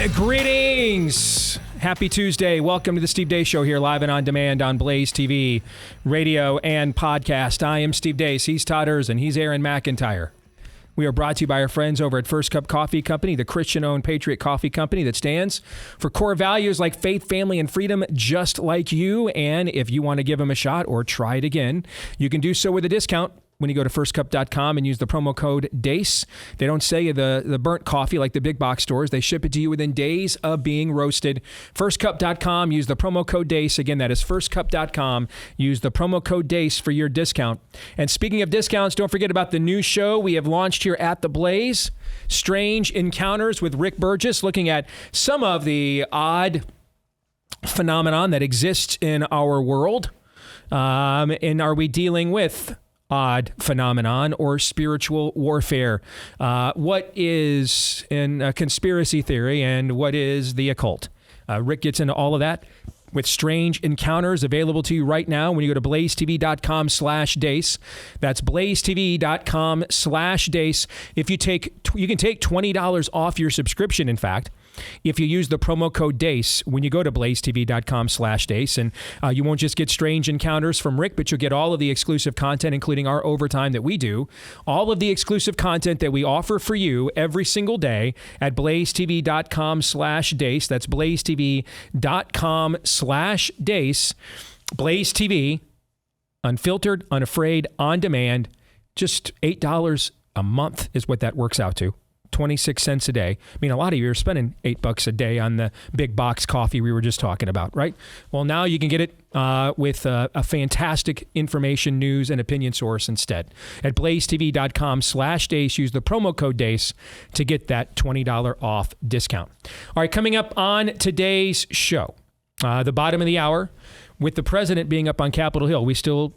And greetings. Happy Tuesday. Welcome to the Steve Deace Show here live and on demand on Blaze TV, radio, and podcast. I am Steve Deace. He's Todd Erzen. He's Aaron McIntyre. We are brought to you by our friends over at First Cup Coffee Company, the Christian-owned Patriot Coffee Company that stands for core values like faith, family, and freedom, just like you. And if you want to give them a shot or try it again, you can do so with a discount when you go to firstcup.com and use the promo code DACE. They don't sell you the burnt coffee like the big box stores. They ship it to you within days of being roasted. Firstcup.com, use the promo code DACE. Again, that is firstcup.com. Use the promo code DACE for your discount. And speaking of discounts, don't forget about the new show we have launched here at The Blaze, Strange Encounters with Rick Burgess, looking at some of the odd phenomenon that exists in our world. And are we dealing with odd phenomenon or spiritual warfare? What is in a conspiracy theory and what is the occult? Rick gets into all of that with Strange Encounters, available to you right now when you go to blazetv.com/Deace. That's blazetv.com/Deace. You can take $20 off your subscription, in fact, if you use the promo code DACE when you go to blazetv.com/Deace. And you won't just get Strange Encounters from Rick, but you'll get all of the exclusive content, including our overtime that we do, all of the exclusive content that we offer for you every single day at blazetv.com/Deace. That's blazetv.com/Deace. Blaze TV, unfiltered, unafraid, on demand. Just $8 a month is what that works out to. 26 cents a day. I mean, a lot of you are spending $8 a day on the big box coffee we were just talking about, right? Well, now you can get it with a fantastic information, news, and opinion source instead. At blazetv.com/Deace, use the promo code DACE to get that $20 off discount. All right, coming up on today's show, the bottom of the hour, with the president being up on Capitol Hill, we still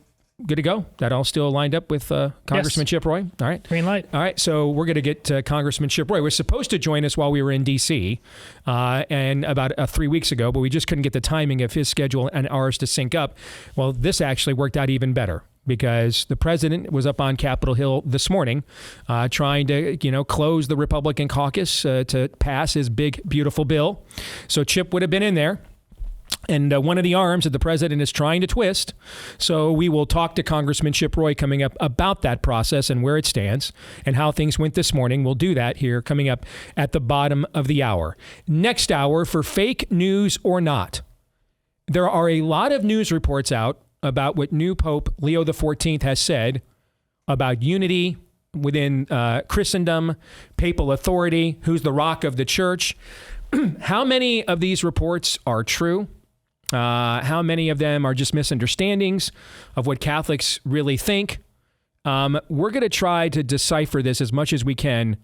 good to go? That all still lined up with Congressman Chip Roy? All right. Green light. All right. So we're going to get Congressman Chip Roy. We're supposed to join us while we were in D.C. And about 3 weeks ago, but we just couldn't get the timing of his schedule and ours to sync up. Well, this actually worked out even better because the president was up on Capitol Hill this morning trying to, close the Republican caucus to pass his big, beautiful bill. So Chip would have been in there. And one of the arms that the president is trying to twist. So we will talk to Congressman Chip Roy coming up about that process and where it stands and how things went this morning. We'll do that here coming up at the bottom of the hour. Next hour, for fake news or not, there are a lot of news reports out about what new Pope Leo XIV has said about unity within Christendom, Papal Authority, who's the rock of the church. How many of these reports are true? How many of them are just misunderstandings of what Catholics really think? We're going to try to decipher this as much as we can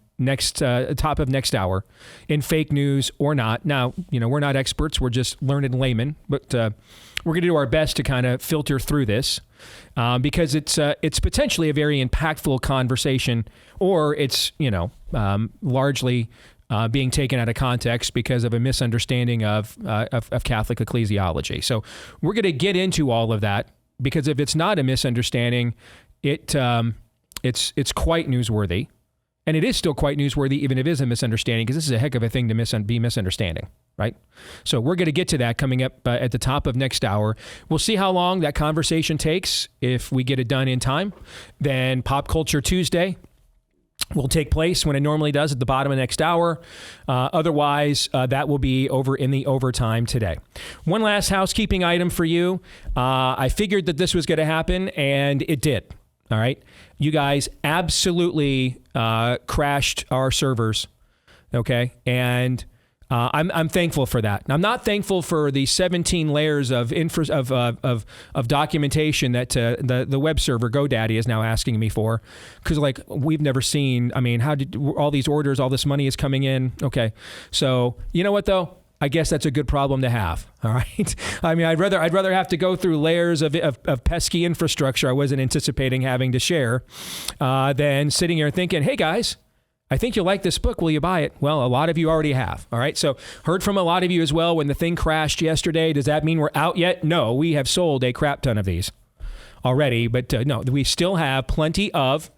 top of next hour in fake news or not. Now, we're not experts. We're just learned laymen, but we're going to do our best to kind of filter through this because it's potentially a very impactful conversation, or it's, largely being taken out of context because of a misunderstanding of Catholic ecclesiology. So we're going to get into all of that because if it's not a misunderstanding, it's quite newsworthy, and it is still quite newsworthy even if it is a misunderstanding because this is a heck of a thing to be misunderstanding, right? So we're going to get to that coming up at the top of next hour. We'll see how long that conversation takes. If we get it done in time, then Pop Culture Tuesday will take place when it normally does at the bottom of next hour. Otherwise, that will be over in the overtime today. One last housekeeping item for you. I figured that this was going to happen, and it did. All right. You guys absolutely crashed our servers. Okay. And I'm thankful for that. I'm not thankful for the 17 layers of documentation that the web server GoDaddy is now asking me for, because we've never seen. I mean, how did all these orders, all this money is coming in? Okay, so you know what though? I guess that's a good problem to have. All right. I mean, I'd rather have to go through layers of pesky infrastructure I wasn't anticipating having to share than sitting here thinking, hey guys, I think you'll like this book. Will you buy it? Well, a lot of you already have. All right. So heard from a lot of you as well when the thing crashed yesterday. Does that mean we're out yet? No, we have sold a crap ton of these already. But no, we still have plenty of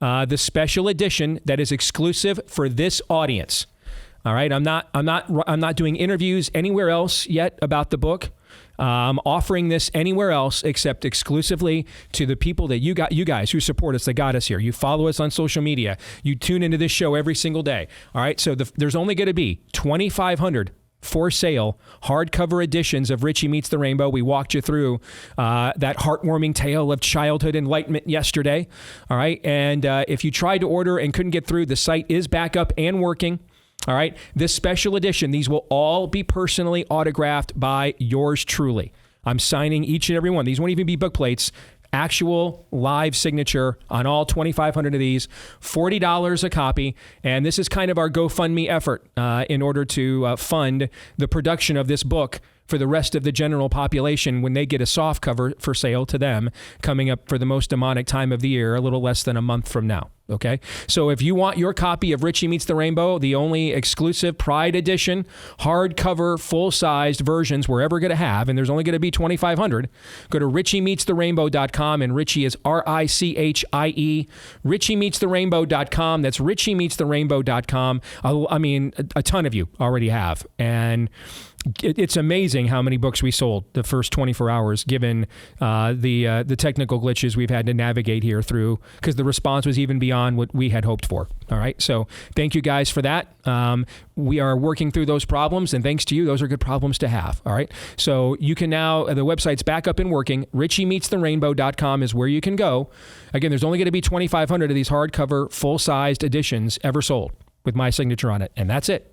the special edition that is exclusive for this audience. All right. I'm not doing interviews anywhere else yet about the book. Offering this anywhere else except exclusively to the people that you guys who support us, that got us here. You follow us on social media. You tune into this show every single day. All right. So there's only going to be 2,500 for sale hardcover editions of Richie Meets the Rainbow. We walked you through that heartwarming tale of childhood enlightenment yesterday. All right. And if you tried to order and couldn't get through, the site is back up and working. All right. This special edition, these will all be personally autographed by yours truly. I'm signing each and every one. These won't even be book plates. Actual live signature on all 2,500 of these, $40 a copy. And this is kind of our GoFundMe effort in order to fund the production of this book for the rest of the general population when they get a soft cover for sale to them coming up for the most demonic time of the year, a little less than a month from now. Okay. So if you want your copy of Richie Meets the Rainbow, the only exclusive Pride Edition, hardcover, full-sized versions we're ever going to have, and there's only going to be 2,500, go to richiemeetstherainbow.com, and Richie is RICHIE, richiemeetstherainbow.com. That's richiemeetstherainbow.com. I mean, a ton of you already have. And it's amazing how many books we sold the first 24 hours, given the technical glitches we've had to navigate here through, because the response was even beyond what we had hoped for. All right. So thank you guys for that. We are working through those problems, and thanks to you, those are good problems to have. All right. So you can now, the website's back up and working. richiemeetstherainbow.com is where you can go. Again, there's only going to be 2,500 of these hardcover, full-sized editions ever sold with my signature on it. And that's it.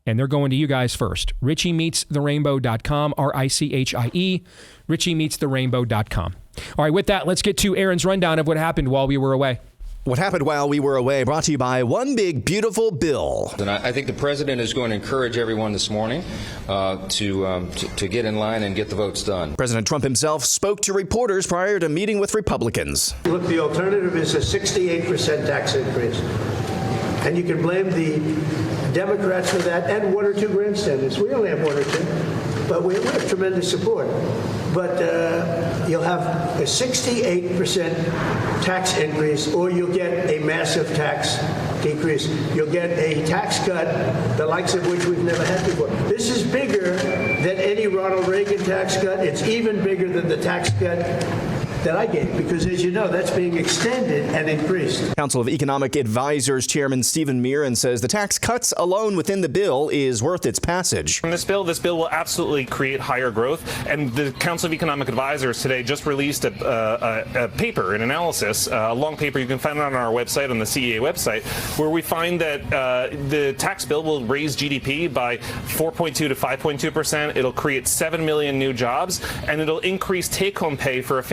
And they're going to you guys first. richiemeetstherainbow.com, RICHIE, richiemeetstherainbow.com. All right, with that, let's get to Aaron's rundown of what happened while we were away. What happened while we were away, brought to you by One Big Beautiful Bill. And I think the president is going to encourage everyone this morning to get in line and get the votes done. President Trump himself spoke to reporters prior to meeting with Republicans. Look, the alternative is a 68% tax increase. And you can blame the Democrats for that and one or two grandstanders. We only have one or two, but we have tremendous support. But you'll have a 68% tax increase, or you'll get a massive tax decrease. You'll get a tax cut, the likes of which we've never had before. This is bigger than any Ronald Reagan tax cut. It's even bigger than the tax cut that I gave, because as you know, that's being extended and increased. Council of Economic Advisors Chairman Stephen Meeran says the tax cuts alone within the bill is worth its passage. This bill will absolutely create higher growth, and the Council of Economic Advisors today just released a paper, an analysis, a long paper. You can find it on our website, on the CEA website, where we find that the tax bill will raise GDP by 4.2 to 5.2%. It'll create 7 million new jobs, and it'll increase take-home pay for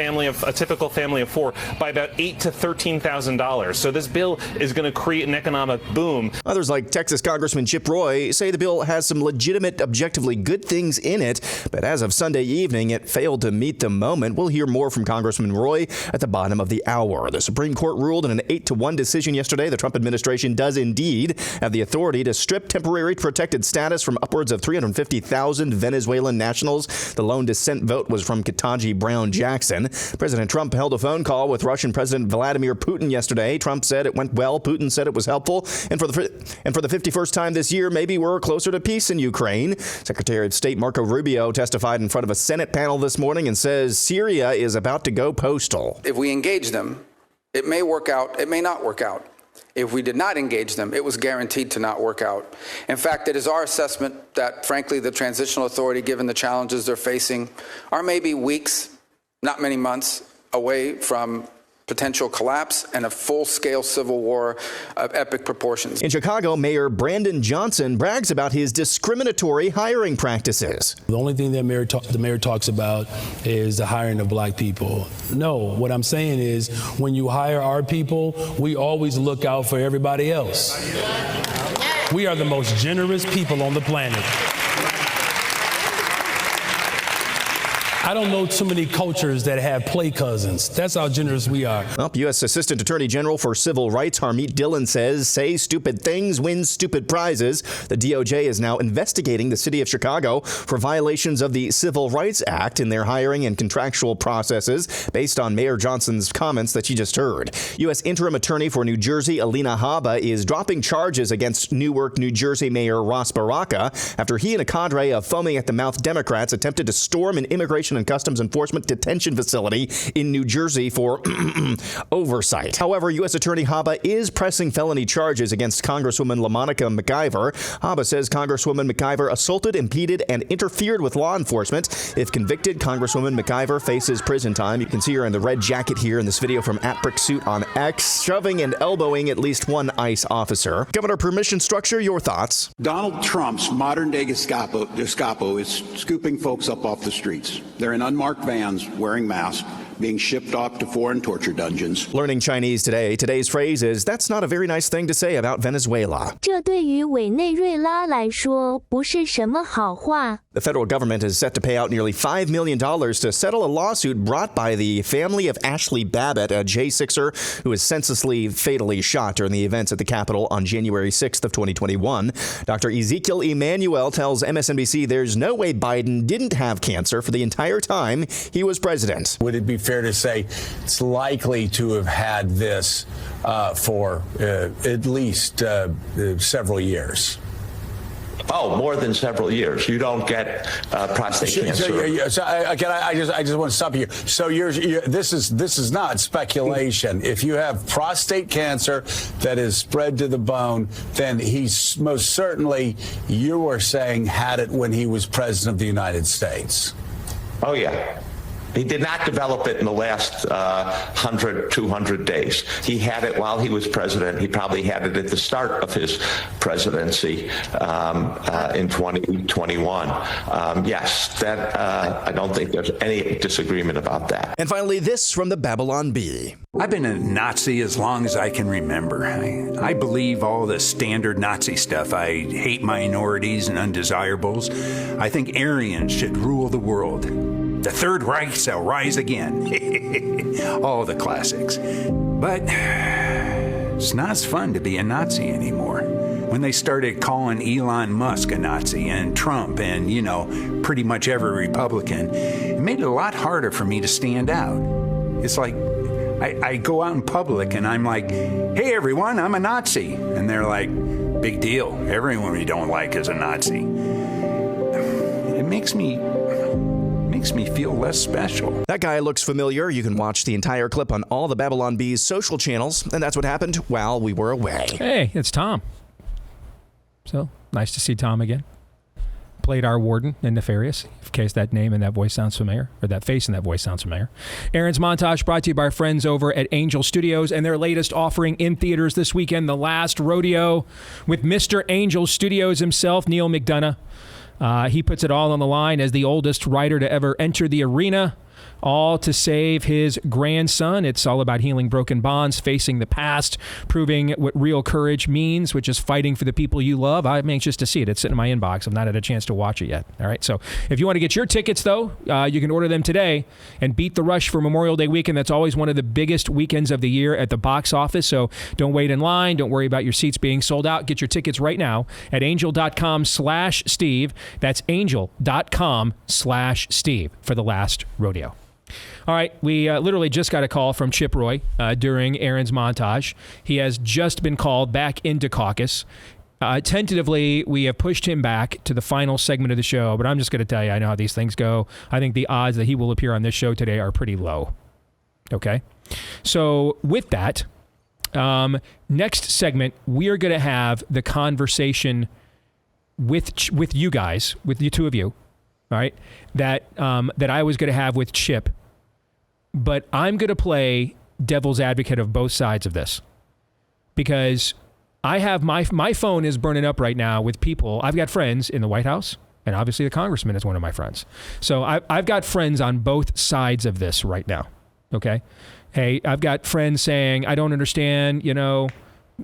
a typical family of four by about $8,000 to $13,000. So this bill is going to create an economic boom. Others, like Texas Congressman Chip Roy, say the bill has some legitimate, objectively good things in it, but as of Sunday evening, it failed to meet the moment. We'll hear more from Congressman Roy at the bottom of the hour. The Supreme Court ruled in an 8-1 decision yesterday the Trump administration does indeed have the authority to strip temporary protected status from upwards of 350,000 Venezuelan nationals. The lone dissent vote was from Ketanji Brown Jackson. President Trump held a phone call with Russian President Vladimir Putin yesterday. Trump said it went well. Putin said it was helpful. And for the 51st time this year, maybe we're closer to peace in Ukraine. Secretary of State Marco Rubio testified in front of a Senate panel this morning and says Syria is about to go postal. If we engage them, it may work out. It may not work out. If we did not engage them, it was guaranteed to not work out. In fact, it is our assessment that, frankly, the Transitional Authority, given the challenges they're facing, are maybe weeks, not many months, away from potential collapse and a full-scale civil war of epic proportions. In Chicago, Mayor Brandon Johnson brags about his discriminatory hiring practices. The only thing that the mayor talks about is the hiring of black people. No, what I'm saying is when you hire our people, we always look out for everybody else. We are the most generous people on the planet. I I don't know too many cultures that have play cousins. That's how generous we are. Well, U.S. Assistant Attorney General for Civil Rights Harmeet Dillon says, say stupid things, win stupid prizes. The DOJ is now investigating the city of Chicago for violations of the Civil Rights Act in their hiring and contractual processes based on Mayor Johnson's comments that you just heard. U.S. Interim Attorney for New Jersey, Alina Habba, is dropping charges against Newark, New Jersey Mayor Ross Baraka after he and a cadre of foaming-at-the-mouth Democrats attempted to storm an Immigration and Customs Enforcement detention facility in New Jersey for oversight. However, U.S. Attorney Habba is pressing felony charges against Congresswoman LaMonica McIver. Habba says Congresswoman McIver assaulted, impeded, and interfered with law enforcement. If convicted, Congresswoman McIver faces prison time. You can see her in the red jacket here in this video from @BrickSuit on X, shoving and elbowing at least one ICE officer. Governor Permission Structure, your thoughts? Donald Trump's modern-day Gestapo is scooping folks up off the streets. They're in unmarked vans wearing masks, being shipped off to foreign torture dungeons. Learning Chinese today. Today's phrase is, that's not a very nice thing to say about Venezuela. 这对于委内瑞拉来说不是什么好话。 The federal government is set to pay out nearly $5 million to settle a lawsuit brought by the family of Ashley Babbitt, a J6er who was senselessly fatally shot during the events at the Capitol on January 6th of 2021. Dr. Ezekiel Emanuel tells MSNBC there's no way Biden didn't have cancer for the entire time he was president. Would it be fair to say it's likely to have had this for at least several years? Oh, more than several years. You don't get prostate cancer. I just want to stop you. So this is not speculation. If you have prostate cancer that is spread to the bone, then he's most certainly, you are saying, had it when he was president of the United States. Oh, yeah. He did not develop it in the last 100, 200 days. He had it while he was president. He probably had it at the start of his presidency in 2021. Yes, that I don't think there's any disagreement about that. And finally, this from the Babylon Bee. I've been a Nazi as long as I can remember. I believe all the standard Nazi stuff. I hate minorities and undesirables. I think Aryans should rule the world. The Third Reich shall rise again. All the classics. But it's not as fun to be a Nazi anymore. When they started calling Elon Musk a Nazi and Trump and, pretty much every Republican, it made it a lot harder for me to stand out. It's like I go out in public and I'm like, hey, everyone, I'm a Nazi. And they're like, big deal. Everyone you don't like is a Nazi. It makes me feel less special. That guy looks familiar. You can watch the entire clip on all the Babylon Bee's social channels, and that's what happened while we were away. Hey, it's Tom. So, nice to see Tom again. Played our warden in Nefarious, in case that name and that voice sounds familiar, or that face and that voice sounds familiar. Aaron's Montage brought to you by our friends over at Angel Studios and their latest offering in theaters this weekend, The Last Rodeo, with Mr. Angel Studios himself, Neil McDonough. He puts it all on the line as the oldest writer to ever enter the arena, all to save his grandson. It's all about healing broken bonds, facing the past, proving what real courage means, which is fighting for the people you love. I'm anxious to see it. It's sitting in my inbox. I've not had a chance to watch it yet. All right. So if you want to get your tickets, though, you can order them today and beat the rush for Memorial Day weekend. That's always one of the biggest weekends of the year at the box office. So don't wait in line. Don't worry about your seats being sold out. Get your tickets right now at angel.com/Steve. That's angel.com/Steve for The Last Rodeo. All right, we literally just got a call from Chip Roy during Aaron's Montage. He has just been called back into caucus. Tentatively, we have pushed him back to the final segment of the show, but I'm just going to tell you, I know how these things go. I think the odds that he will appear on this show today are pretty low. Okay? So with that, next segment, we are going to have the conversation with you guys, with the two of you, all right, that I was going to have with Chip. But I'm going to play devil's advocate of both sides of this, because I have my phone is burning up right now with people. I've got friends in the White House, and obviously the congressman is one of my friends. So I've got friends on both sides of this right now. Okay, hey, I've got friends saying I don't understand,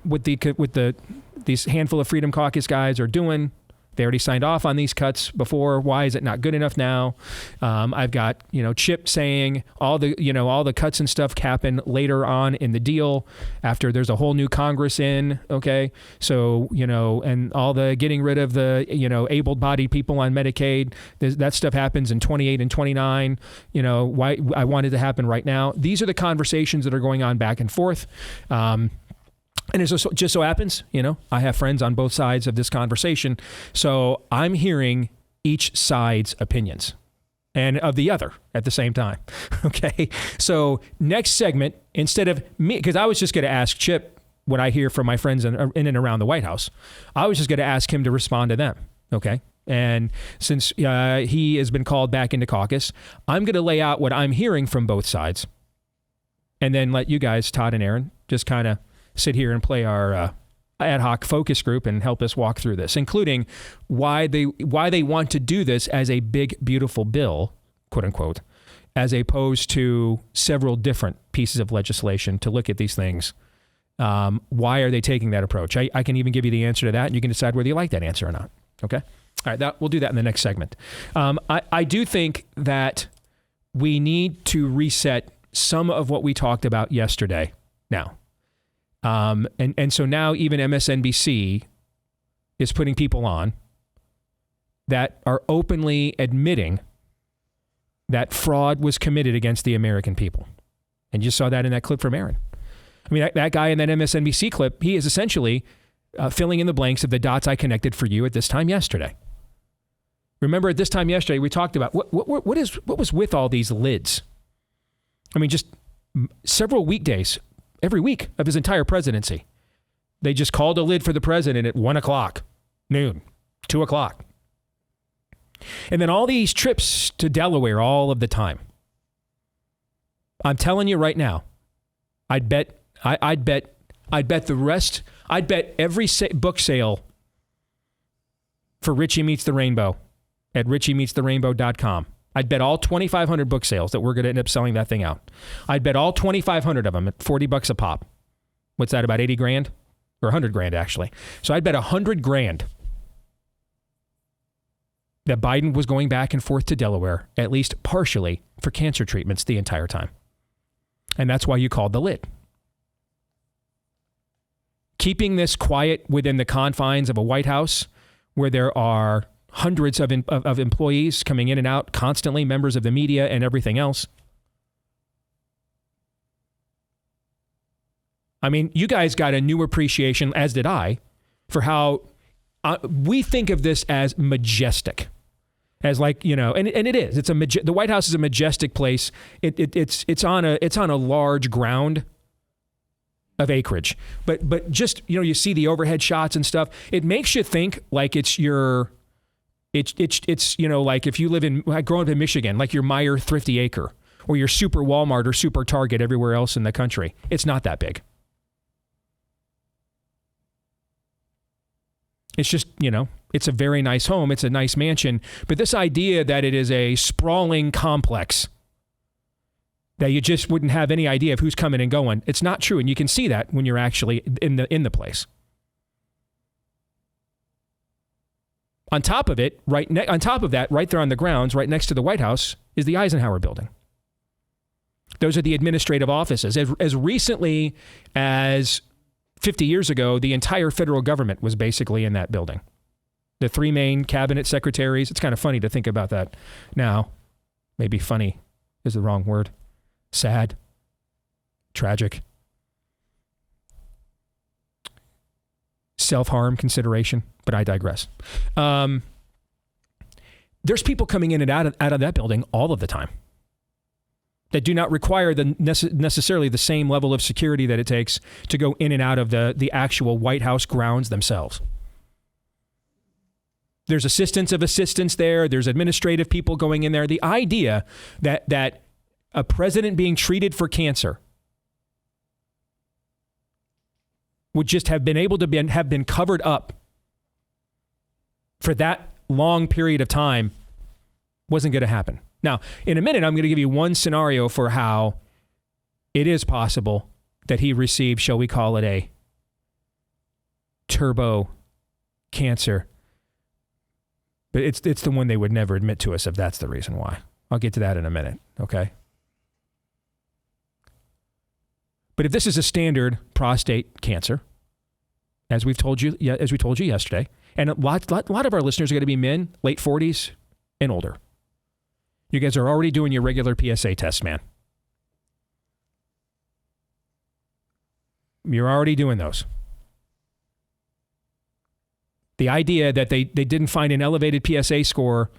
what these handful of Freedom Caucus guys are doing. They already signed off on these cuts before. Why is it not good enough now? I've got, Chip saying all the cuts and stuff happen later on in the deal after there's a whole new Congress in. Okay. So, and all the getting rid of the, able-bodied people on Medicaid, that stuff happens in 28 and 29. Why I want it to happen right now. These are the conversations that are going on back and forth. And it just so happens, I have friends on both sides of this conversation. So I'm hearing each side's opinions and of the other at the same time. Okay. So next segment, instead of me, because I was just going to ask Chip what I hear from my friends in and around the White House. I was just going to ask him to respond to them. Okay. And since he has been called back into caucus, I'm going to lay out what I'm hearing from both sides and then let you guys, Todd and Aaron, just kind of sit here and play our ad hoc focus group and help us walk through this, including why they want to do this as a big, beautiful bill, quote unquote, as opposed to several different pieces of legislation to look at these things. Why are they taking that approach? I can even give you the answer to that, and you can decide whether you like that answer or not. Okay? All right, we'll do that in the next segment. I do think that we need to reset some of what we talked about yesterday now. And so now even MSNBC is putting people on that are openly admitting that fraud was committed against the American people. And you saw that in that clip from Aaron. I mean, that guy in that MSNBC clip, he is essentially filling in the blanks of the dots I connected for you at this time yesterday. Remember at this time yesterday, we talked about what was with all these lids? I mean, just several weekdays, every week of his entire presidency. They just called a lid for the president at 1 o'clock, noon, 2 o'clock. And then all these trips to Delaware all of the time. I'm telling you right now, I'd bet the rest, I'd bet every book sale for Richie Meets the Rainbow at richiemeetstherrainbow.com. I'd bet all 2,500 book sales that we're going to end up selling that thing out. I'd bet all 2,500 of them at $40 a pop. What's that, about 80 grand? Or 100 grand, actually. So I'd bet 100 grand that Biden was going back and forth to Delaware, at least partially, for cancer treatments the entire time. And that's why you called the lid. Keeping this quiet within the confines of a White House where there are hundreds of employees coming in and out constantly, members of the media and everything else. I mean, you guys got a new appreciation, as did I, for how we think of this as majestic. As like, and it is. The White House is a majestic place. It's on a large ground of acreage. But just, you see the overhead shots and stuff. It makes you think like it's like if you live growing up in Michigan, like your Meijer Thrifty Acre or your Super Walmart or Super Target everywhere else in the country. It's not that big. It's just, it's a very nice home. It's a nice mansion. But this idea that it is a sprawling complex that you just wouldn't have any idea of who's coming and going, it's not true. And you can see that when you're actually in the place. On top of it, right there on the grounds, right next to the White House, is the Eisenhower Building. Those are the administrative offices. As recently as 50 years ago, the entire federal government was basically in that building. The three main cabinet secretaries. It's kind of funny to think about that now. Maybe funny is the wrong word. Sad. Tragic. Self-harm consideration, but I digress. There's people coming in and out of that building all of the time that do not require necessarily the same level of security that it takes to go in and out of the actual White House grounds themselves. There's assistants of assistants there. There's administrative people going in there. The idea that a president being treated for cancer would just have been able to have been covered up for that long period of time wasn't going to happen. Now, in a minute, I'm going to give you one scenario for how it is possible that he received, shall we call it a turbo cancer But it's the one they would never admit to us if that's the reason why. I'll get to that in a minute, okay? But if this is a standard prostate cancer, as we told you yesterday, and a lot of our listeners are going to be men, late 40s and older. You guys are already doing your regular PSA test, man. You're already doing those. The idea that they didn't find an elevated PSA score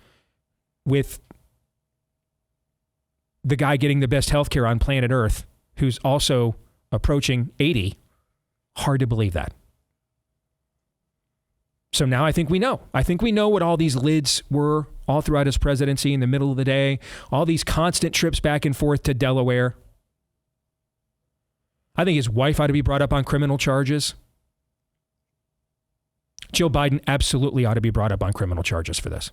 with the guy getting the best healthcare on planet Earth, who's also approaching 80, hard to believe that. So now I think we know. I think we know what all these lids were all throughout his presidency in the middle of the day, all these constant trips back and forth to Delaware. I think his wife ought to be brought up on criminal charges. Joe Biden absolutely ought to be brought up on criminal charges for this.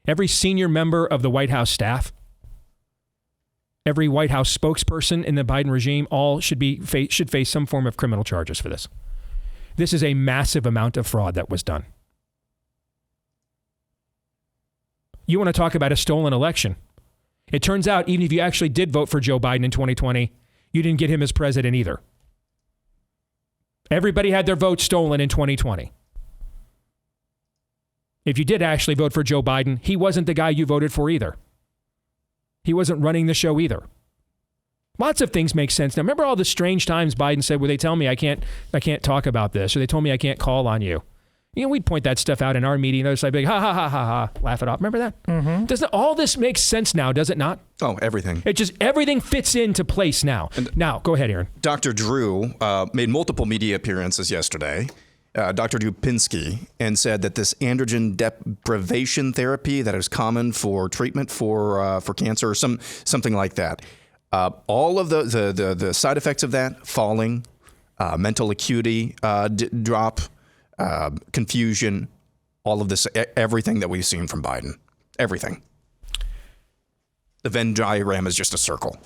Every senior member of the White House staff, every White House spokesperson in the Biden regime, all should face some form of criminal charges for this. This is a massive amount of fraud that was done. You want to talk about a stolen election? It turns out, even if you actually did vote for Joe Biden in 2020, you didn't get him as president either. Everybody had their vote stolen in 2020. If you did actually vote for Joe Biden, he wasn't the guy you voted for either. He wasn't running the show either. Lots of things make sense. Now, remember all the strange times Biden said where they tell me I can't talk about this, or they told me I can't call on you. You know, we'd point that stuff out in our meeting. They'd like, ha, ha, ha, ha, ha, laugh it off. Remember that? Mm-hmm. Doesn't all this make sense now, does it not? Oh, everything. Everything fits into place now. Now, go ahead, Aaron. Dr. Drew made multiple media appearances yesterday, Dr. Dubinsky, and said that this androgen deprivation therapy that is common for treatment for cancer or something like that, all of the side effects of that, falling, mental acuity drop, confusion, all of this, everything that we've seen from Biden, everything. The Venn diagram is just a circle.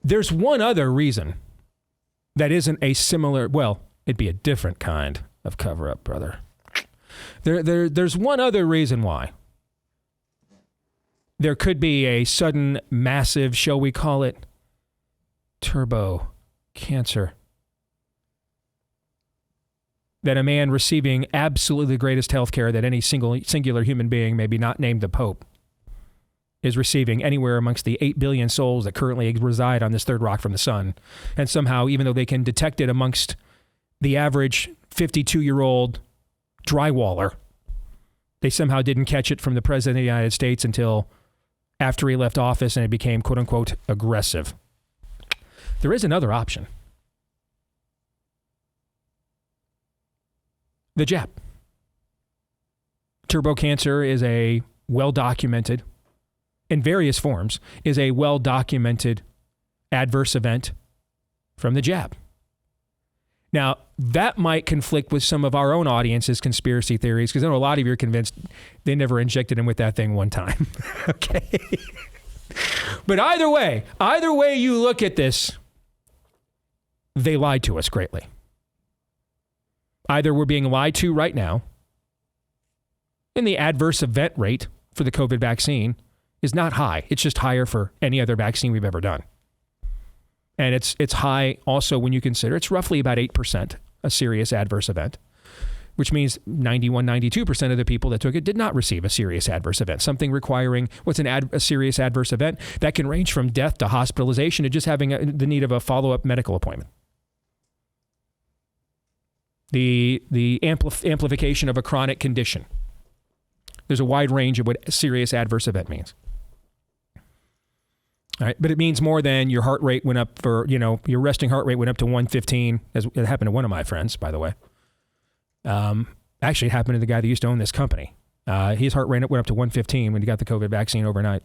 There's one other reason that isn't a similar, well, it'd be a different kind of cover-up, brother. There's one other reason why there could be a sudden, massive, shall we call it, turbo cancer. That a man receiving absolutely the greatest health care that any singular human being, maybe not named the Pope, is receiving anywhere amongst the 8 billion souls that currently reside on this third rock from the sun. And somehow, even though they can detect it amongst the average 52-year-old drywaller, they somehow didn't catch it from the President of the United States until after he left office and it became, quote-unquote, aggressive. There is another option. The jab. Turbo cancer is a well-documented, in various forms, is a well-documented adverse event from the jab. Now, that might conflict with some of our own audience's conspiracy theories, because I know a lot of you are convinced they never injected him with that thing one time. Okay? But either way you look at this, they lied to us greatly. Either we're being lied to right now, and the adverse event rate for the COVID vaccine is not high. It's just higher for any other vaccine we've ever done. And it's high also when you consider it's roughly about 8% a serious adverse event, which means 91, 92% of the people that took it did not receive a serious adverse event. Something requiring a serious adverse event that can range from death to hospitalization to just having the need of a follow-up medical appointment. The amplification of a chronic condition. There's a wide range of what a serious adverse event means. All right, but it means more than your heart rate went up your resting heart rate went up to 115, as it happened to one of my friends, by the way. Actually, it happened to the guy that used to own this company. His heart rate went up to 115 when he got the COVID vaccine overnight.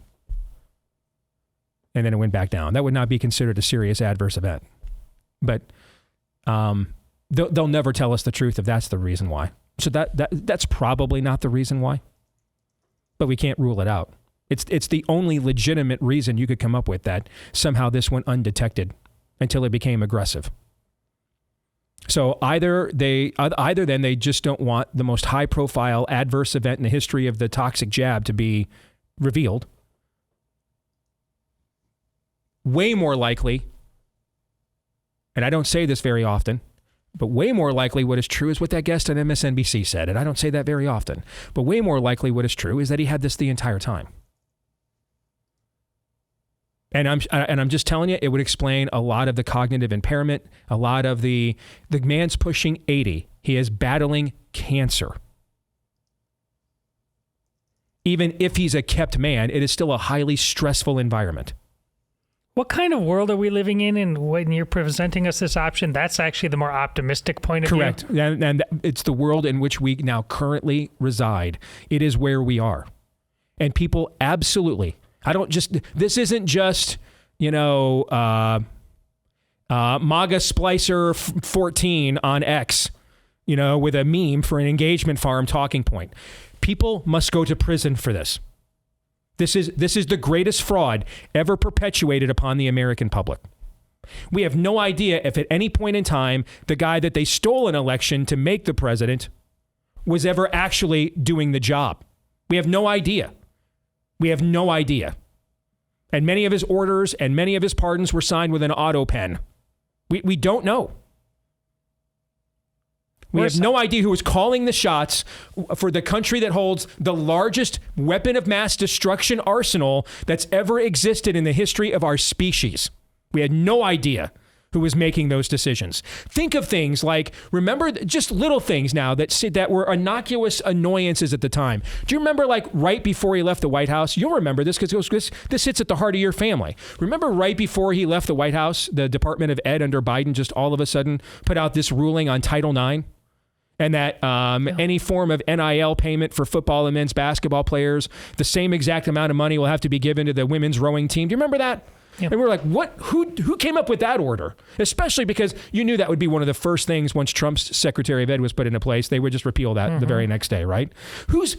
And then it went back down. That would not be considered a serious adverse event. But they'll never tell us the truth if that's the reason why. So that's probably not the reason why. But we can't rule it out. It's the only legitimate reason you could come up with that somehow this went undetected until it became aggressive. So either then they just don't want the most high-profile adverse event in the history of the toxic jab to be revealed. Way more likely, and I don't say this very often, but way more likely what is true is what that guest on MSNBC said, and I don't say that very often, but way more likely what is true is that he had this the entire time. And I'm just telling you, it would explain a lot of the cognitive impairment, a lot of the man's pushing 80. He is battling cancer. Even if he's a kept man, it is still a highly stressful environment. What kind of world are we living in? And when you're presenting us this option, that's actually the more optimistic point of view. Correct. And it's the world in which we now currently reside. It is where we are. And people absolutely, this isn't just, MAGA Splicer 14 on X, with a meme for an engagement farm talking point. People must go to prison for this. This is the greatest fraud ever perpetuated upon the American public. We have no idea if at any point in time the guy that they stole an election to make the president was ever actually doing the job. We have no idea. We have no idea. And many of his orders and many of his pardons were signed with an auto pen. We don't know. We have no idea who was calling the shots for the country that holds the largest weapon of mass destruction arsenal that's ever existed in the history of our species. We had no idea who was making those decisions. Think of things like, remember just little things now that were innocuous annoyances at the time. Do you remember like right before he left the White House? You'll remember this because this hits at the heart of your family. Remember right before he left the White House, the Department of Ed under Biden just all of a sudden put out this ruling on Title IX? And that any form of NIL payment for football and men's basketball players, the same exact amount of money will have to be given to the women's rowing team. Do you remember that? Yep. And we're like, what? Who came up with that order? Especially because you knew that would be one of the first things once Trump's Secretary of Ed was put into place. They would just repeal that the very next day, right? Who's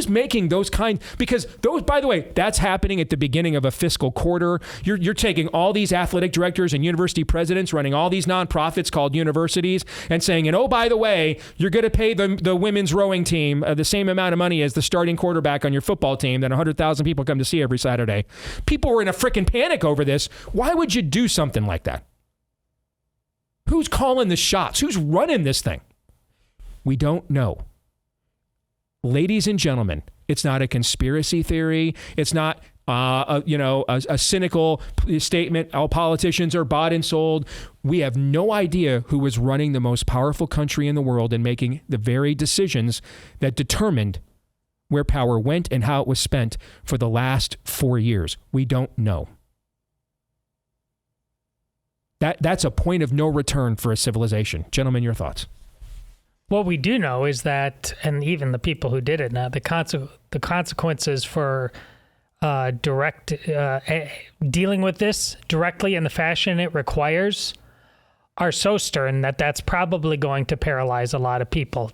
making those because those, by the way, that's happening at the beginning of a fiscal quarter. You're taking all these athletic directors and university presidents running all these nonprofits called universities and saying, and oh, by the way, you're going to pay the women's rowing team the same amount of money as the starting quarterback on your football team that 100,000 people come to see every Saturday. People were in a freaking panic over this. Why would you do something like that? Who's calling the shots? Who's running this thing? We don't know. Ladies and gentlemen, it's not a conspiracy theory. It's not a cynical statement. All politicians are bought and sold. We have no idea who was running the most powerful country in the world and making the very decisions that determined where power went and how it was spent for the last 4 years. We don't know. That's a point of no return for a civilization. Gentlemen, your thoughts? What we do know is that, and even the people who did it now, the consequences for dealing with this directly in the fashion it requires are so stern that that's probably going to paralyze a lot of people.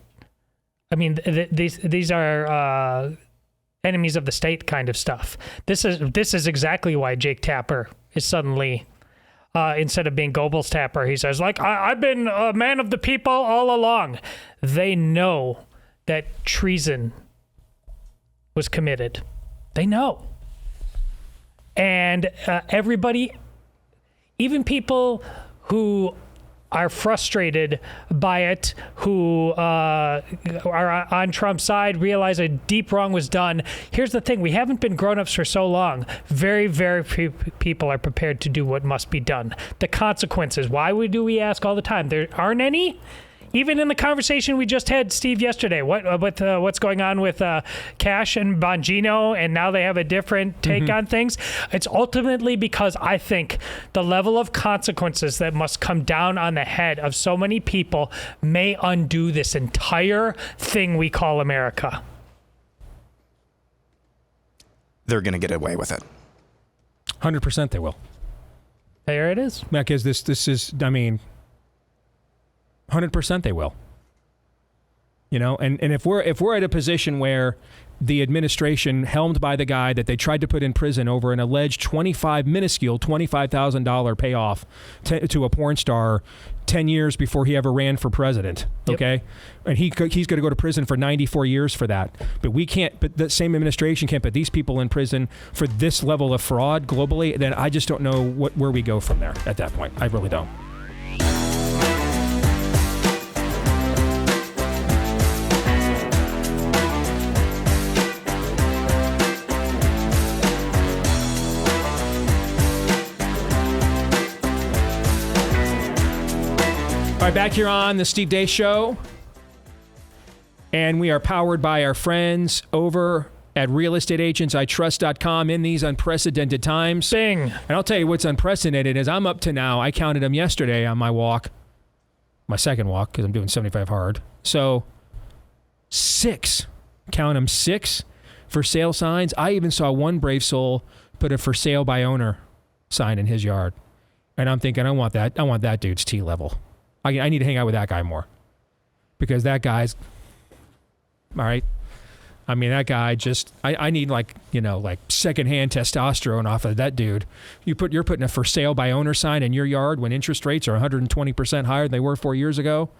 I mean, these are enemies of the state kind of stuff. This is exactly why Jake Tapper is suddenly. Instead of being Goebbels Tapper, he says, I've been a man of the people all along. They know that treason was committed. They know. And everybody, even people who are frustrated by it, who are on Trump's side, realize a deep wrong was done. Here's the thing. We haven't been grown-ups for so long. Very, very few people are prepared to do what must be done. The consequences. Why do we ask all the time? There aren't any? Even in the conversation we just had, Steve, yesterday, what's going on with Cash and Bongino, and now they have a different take on things. It's ultimately because I think the level of consequences that must come down on the head of so many people may undo this entire thing we call America. They're going to get away with it. 100% they will. There it is. Because this is, I mean... 100% they will. And if we're at a position where the administration helmed by the guy that they tried to put in prison over an alleged minuscule $25,000 payoff to a porn star 10 years before he ever ran for president, okay? And he's going to go to prison for 94 years for that. But the same administration can't put these people in prison for this level of fraud globally. Then I just don't know where we go from there at that point. I really don't. All right, back here on the Steve Deace Show. And we are powered by our friends over at realestateagentsitrust.com in these unprecedented times. Bing. And I'll tell you what's unprecedented is I'm up to now, I counted them yesterday on my walk, my second walk, because I'm doing 75 hard. So 6, count them, 6 for sale signs. I even saw one brave soul put a for sale by owner sign in his yard. And I'm thinking, I want that dude's T level. I need to hang out with that guy more, because that guy's all right. I mean, that guy just, I need like secondhand testosterone off of that dude. You're putting a for sale by owner sign in your yard when interest rates are 120% higher than they were 4 years ago.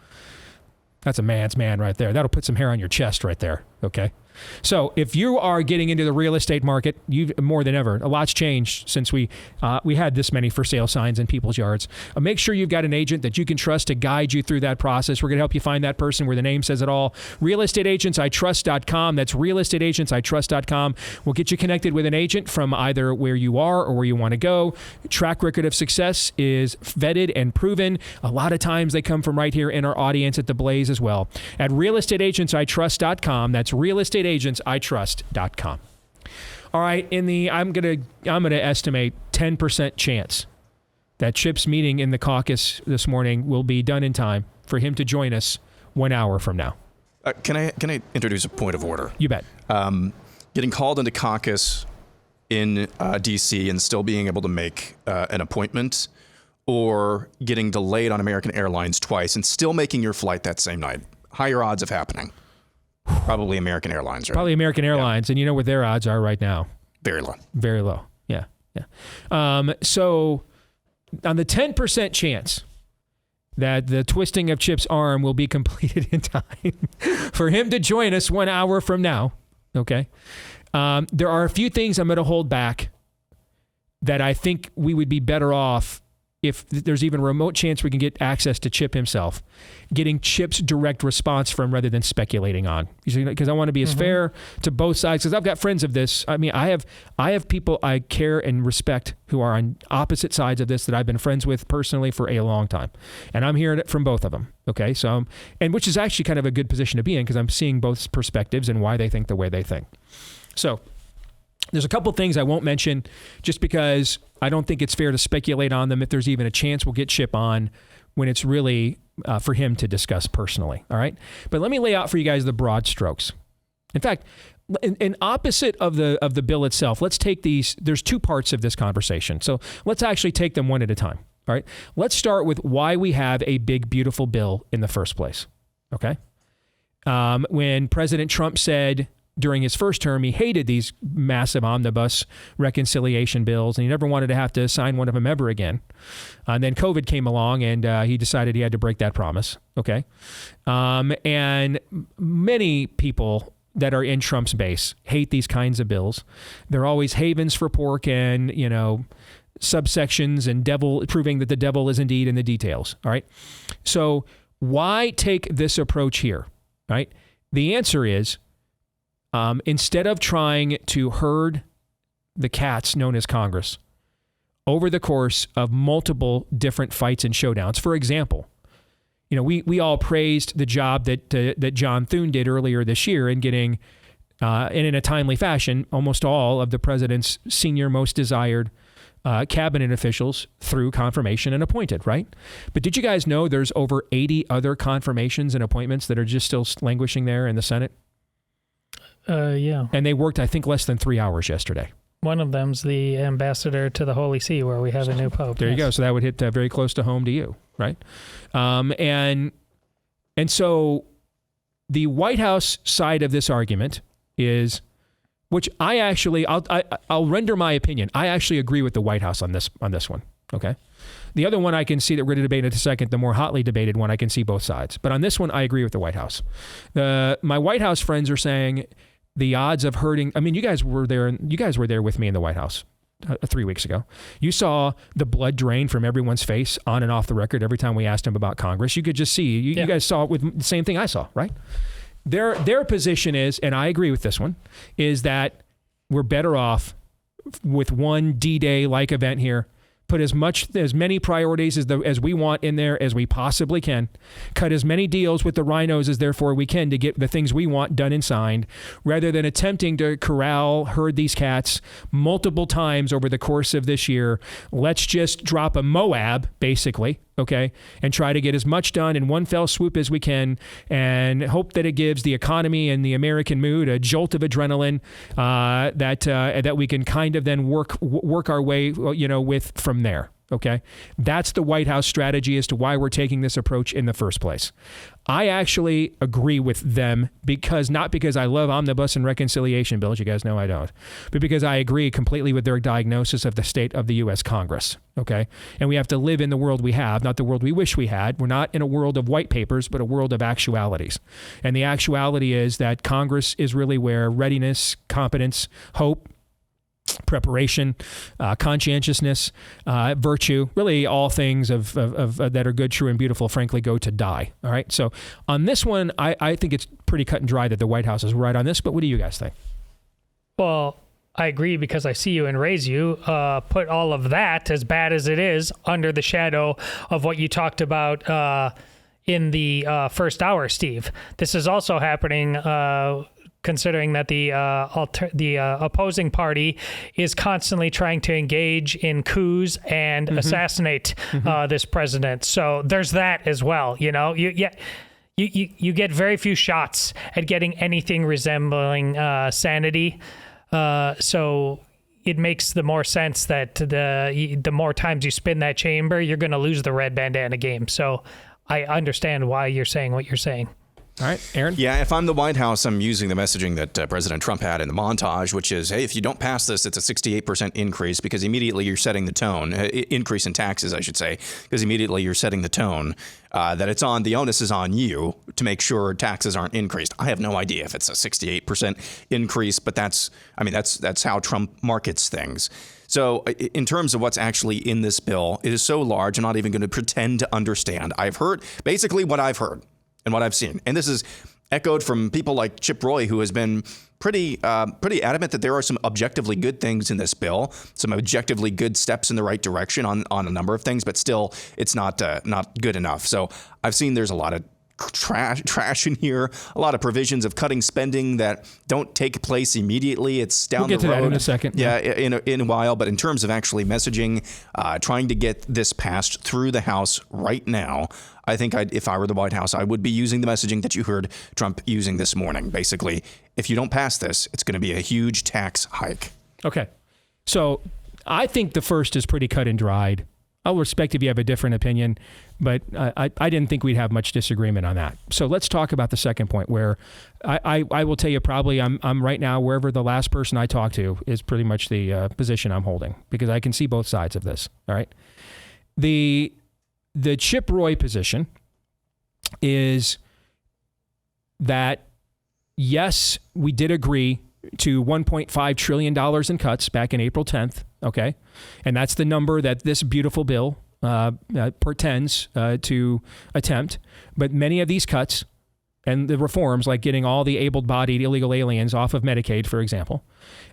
That's a man's man right there. That'll put some hair on your chest right there. Okay. So if you are getting into the real estate market, you've more than ever, a lot's changed since we had this many for sale signs in people's yards. Make sure you've got an agent that you can trust to guide you through that process. We're going to help you find that person where the name says it all. realestateagentsitrust.com. That's realestateagentsitrust.com. We'll get you connected with an agent from either where you are or where you want to go. Track record of success is vetted and proven. A lot of times they come from right here in our audience at the Blaze as well. At realestateagentsitrust.com. That's realestateagentsitrust.com. All right, I'm gonna estimate 10% chance that Chip's meeting in the caucus this morning will be done in time for him to join us 1 hour from now. Can I introduce a point of order? You bet. Getting called into caucus in D.C. and still being able to make an appointment, or getting delayed on American Airlines twice and still making your flight that same night. Higher odds of happening. Probably American Airlines, right? Probably American Airlines, and you know what their odds are right now? Very low. Very low. Yeah. So on the 10% chance that the twisting of Chip's arm will be completed in time for him to join us 1 hour from now, okay, there are a few things I'm going to hold back that I think we would be better off if there's even a remote chance we can get access to Chip himself, getting Chip's direct response from rather than speculating on. Because I want to be as fair to both sides. Because I've got friends of this. I mean, I have people I care and respect who are on opposite sides of this that I've been friends with personally for a long time, and I'm hearing it from both of them. Okay, so and which is actually kind of a good position to be in, because I'm seeing both perspectives and why they think the way they think. So there's a couple things I won't mention just because I don't think it's fair to speculate on them if there's even a chance we'll get Chip on when it's really for him to discuss personally. All right. But let me lay out for you guys the broad strokes. In fact, in opposite of the bill itself, let's take these. There's two parts of this conversation. So let's actually take them one at a time. All right. Let's start with why we have a big, beautiful bill in the first place. Okay. When President Trump said during his first term, he hated these massive omnibus reconciliation bills, and he never wanted to have to sign one of them ever again. And then COVID came along, and he decided he had to break that promise. Okay. And many people that are in Trump's base hate these kinds of bills. They're always havens for pork and, subsections and proving that the devil is indeed in the details. All right. So why take this approach here? Right. The answer is, instead of trying to herd the cats known as Congress over the course of multiple different fights and showdowns, for example, we all praised the job that John Thune did earlier this year in getting, and in a timely fashion, almost all of the president's senior, most desired cabinet officials through confirmation and appointed, right? But did you guys know there's over 80 other confirmations and appointments that are just still languishing there in the Senate? Yeah. And they worked, I think, less than 3 hours yesterday. One of them's the ambassador to the Holy See, where we have a new pope. There you go. So that would hit very close to home to you, right? And so The White House side of this argument is, which I'll render my opinion. I actually agree with the White House on this one. Okay. The other one I can see that we're going to debate in a second, the more hotly debated one, I can see both sides. But on this one, I agree with the White House. My White House friends are saying the odds of hurting. I mean, you guys were there with me in the White House 3 weeks ago. You saw the blood drain from everyone's face on and off the record every time we asked them about Congress. You could just see, you guys saw it with the same thing I saw, right? Their position is, and I agree with this one, is that we're better off with one D-Day-like event here. Put as many priorities as we want in there as we possibly can. Cut as many deals with the rhinos as therefore we can to get the things we want done and signed, rather than attempting to herd these cats multiple times over the course of this year. Let's just drop a Moab, basically, okay, and try to get as much done in one fell swoop as we can, and hope that it gives the economy and the American mood a jolt of adrenaline that we can kind of then work our way, with from there. Okay, that's the White House strategy as to why we're taking this approach in the first place. I actually agree with them not because I love omnibus and reconciliation bills, you guys know I don't, but because I agree completely with their diagnosis of the state of the U.S. Congress. Okay, and we have to live in the world we have, not the world we wish we had. We're not in a world of white papers, but a world of actualities. And the actuality is that Congress is really where readiness, competence, hope, preparation, conscientiousness, virtue, really all things of that are good, true, and beautiful, frankly, go to die. All right. So on this one, I think it's pretty cut and dry that the White House is right on this. But what do you guys think? Well, I agree because I see you and raise you. Put all of that, as bad as it is, under the shadow of what you talked about in the first hour, Steve. This is also happening. Considering that the opposing party is constantly trying to engage in coups and assassinate this president, so there's that as well. You get very few shots at getting anything resembling sanity. So it makes the more sense that the more times you spin that chamber, you're going to lose the red bandana game. So I understand why you're saying what you're saying. All right, Aaron? Yeah, if I'm the White House, I'm using the messaging that President Trump had in the montage, which is, hey, if you don't pass this, it's a 68% increase, because immediately you're setting the tone, increase in taxes, I should say, because immediately you're setting the tone that the onus is on you to make sure taxes aren't increased. I have no idea if it's a 68% increase, but that's how Trump markets things. So in terms of what's actually in this bill, it is so large, I'm not even going to pretend to understand. I've heard basically what I've heard and what I've seen. And this is echoed from people like Chip Roy, who has been pretty adamant that there are some objectively good things in this bill, some objectively good steps in the right direction on a number of things, but still it's not good enough. So I've seen there's a lot of trash in here, a lot of provisions of cutting spending that don't take place immediately. It's down the road. We'll get to that in a second. Yeah, in a while. But in terms of actually messaging, trying to get this passed through the House right now, I think if I were the White House, I would be using the messaging that you heard Trump using this morning. Basically, if you don't pass this, it's going to be a huge tax hike. Okay. So I think the first is pretty cut and dried. I'll respect if you have a different opinion, but I didn't think we'd have much disagreement on that. So let's talk about the second point, where I will tell you probably I'm right now, wherever the last person I talked to is pretty much the position I'm holding, because I can see both sides of this. All right. The Chip Roy position is that, yes, we did agree to $1.5 trillion in cuts back in April 10th. Okay. And that's the number that this beautiful bill pretends to attempt. But many of these cuts and the reforms, like getting all the able-bodied illegal aliens off of Medicaid, for example,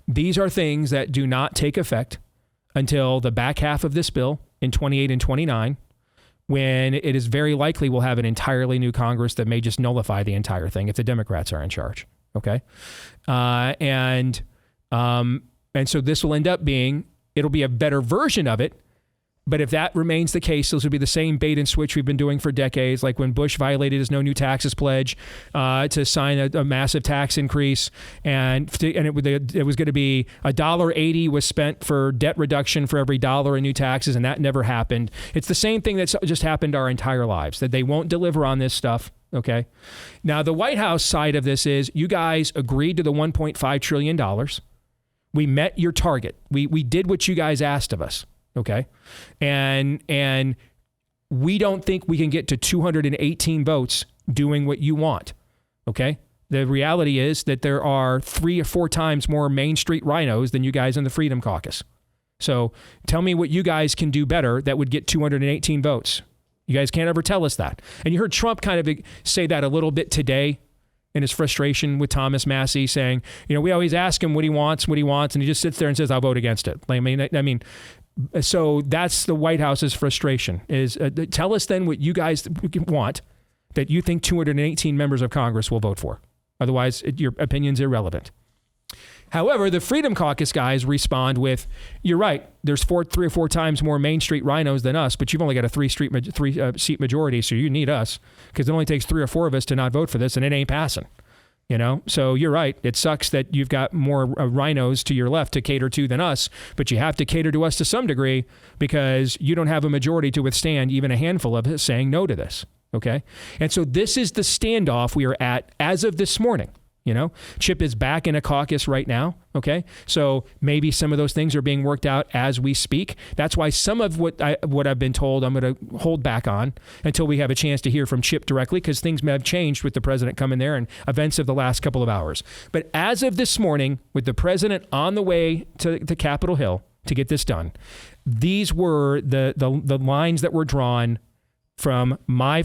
these are things that do not take effect until the back half of this bill in 28 and 29, when it is very likely we'll have an entirely new Congress that may just nullify the entire thing if the Democrats are in charge. Okay. And so this will end up being, it'll be a better version of it. But if that remains the case, this will be the same bait and switch we've been doing for decades, like when Bush violated his no new taxes pledge to sign a massive tax increase. And it was going to be $1.80 was spent for debt reduction for every dollar in new taxes, and that never happened. It's the same thing that's just happened our entire lives, that they won't deliver on this stuff. Okay. Now, the White House side of this is you guys agreed to the $1.5 trillion. We met your target. We did what you guys asked of us. Okay. And we don't think we can get to 218 votes doing what you want. Okay. The reality is that there are 3 or 4 times more Main Street rhinos than you guys in the Freedom Caucus. So tell me what you guys can do better that would get 218 votes. You guys can't ever tell us that. And you heard Trump kind of say that a little bit today in his frustration with Thomas Massie, saying, we always ask him what he wants, and he just sits there and says, I'll vote against it. I mean, so that's the White House's frustration is tell us then what you guys want that you think 218 members of Congress will vote for. Otherwise, your opinion's irrelevant. However, the Freedom Caucus guys respond with, you're right, there's 3 or 4 times more Main Street rhinos than us, but you've only got a 3-seat majority, so you need us, because it only takes 3 or 4 of us to not vote for this, and it ain't passing. So you're right. It sucks that you've got more rhinos to your left to cater to than us, but you have to cater to us to some degree because you don't have a majority to withstand even a handful of us saying no to this. Okay? And so this is the standoff we are at as of this morning. Chip is back in a caucus right now. Okay. So maybe some of those things are being worked out as we speak. That's why some of what I've been told, I'm going to hold back on until we have a chance to hear from Chip directly, because things may have changed with the president coming there and events of the last couple of hours. But as of this morning, with the president on the way to Capitol Hill to get this done, these were the lines that were drawn from my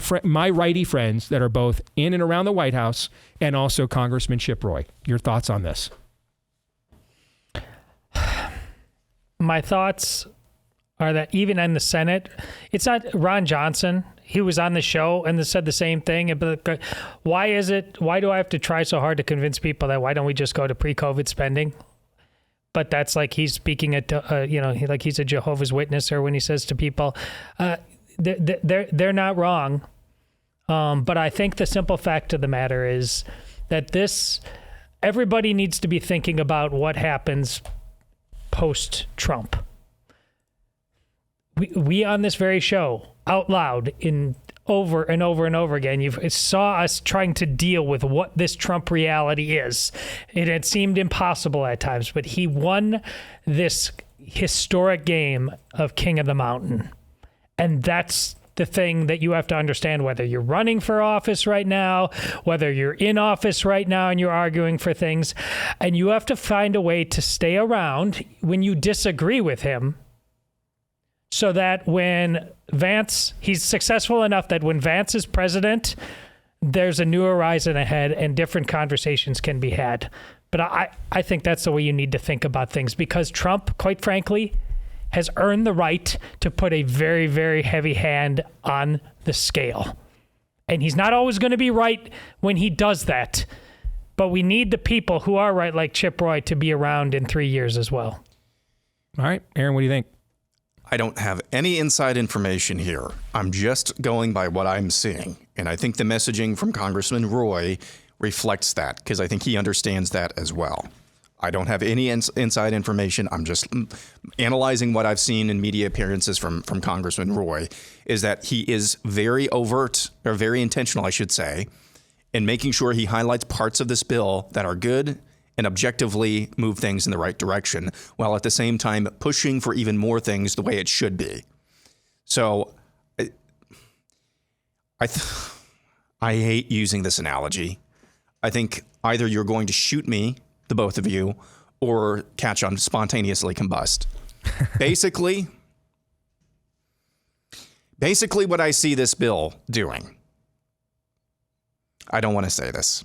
righty friends that are both in and around the White House, and also Congressman Chip Roy. Your thoughts on this? My thoughts are that even in the Senate, it's not Ron Johnson. He was on the show and said the same thing. But why do I have to try so hard to convince people that why don't we just go to pre-COVID spending? But that's like he's speaking at, like he's a Jehovah's Witness, or when he says to people, they're not wrong. But I think the simple fact of the matter is that everybody needs to be thinking about what happens post-Trump. We on this very show, out loud, over and over and over again, you saw us trying to deal with what this Trump reality is. It had seemed impossible at times, but he won this historic game of King of the Mountain. And that's the thing that you have to understand, whether you're running for office right now, whether you're in office right now and you're arguing for things. And you have to find a way to stay around when you disagree with him, so that when Vance, he's successful enough that when Vance is president, there's a new horizon ahead and different conversations can be had. But I think that's the way you need to think about things, because Trump, quite frankly, has earned the right to put a very, very heavy hand on the scale. And he's not always going to be right when he does that. But we need the people who are right, like Chip Roy, to be around in 3 years as well. All right. Aaron, what do you think? I don't have any inside information here. I'm just going by what I'm seeing. And I think the messaging from Congressman Roy reflects that, because I think he understands that as well. I don't have any inside information. I'm just analyzing what I've seen in media appearances from Congressman Roy, is that he is very overt, or very intentional, I should say, in making sure he highlights parts of this bill that are good and objectively move things in the right direction, while at the same time pushing for even more things the way it should be. So I hate using this analogy. I think either you're going to shoot me, the both of you, or catch on spontaneously combust. Basically what I see this bill doing, I don't want to say this,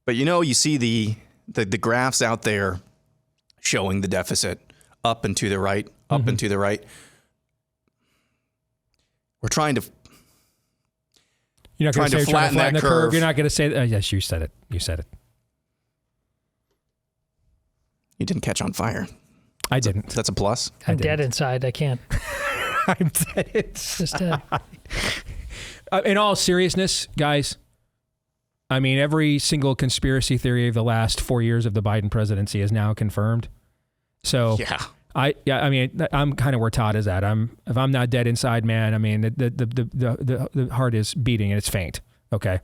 but you see the graphs out there showing the deficit up and to the right, up and to the right. We're trying to flatten that curve. You're not going to say that. Yes, you said it. You said it. You didn't catch on fire. I didn't. That's a plus. I'm dead inside. I can't. I'm dead. It's just in all seriousness, guys, I mean, every single conspiracy theory of the last 4 years of the Biden presidency is now confirmed. So yeah. I mean, I'm kind of where Todd is at. If I'm not dead inside, man, I mean, the heart is beating and it's faint. Okay.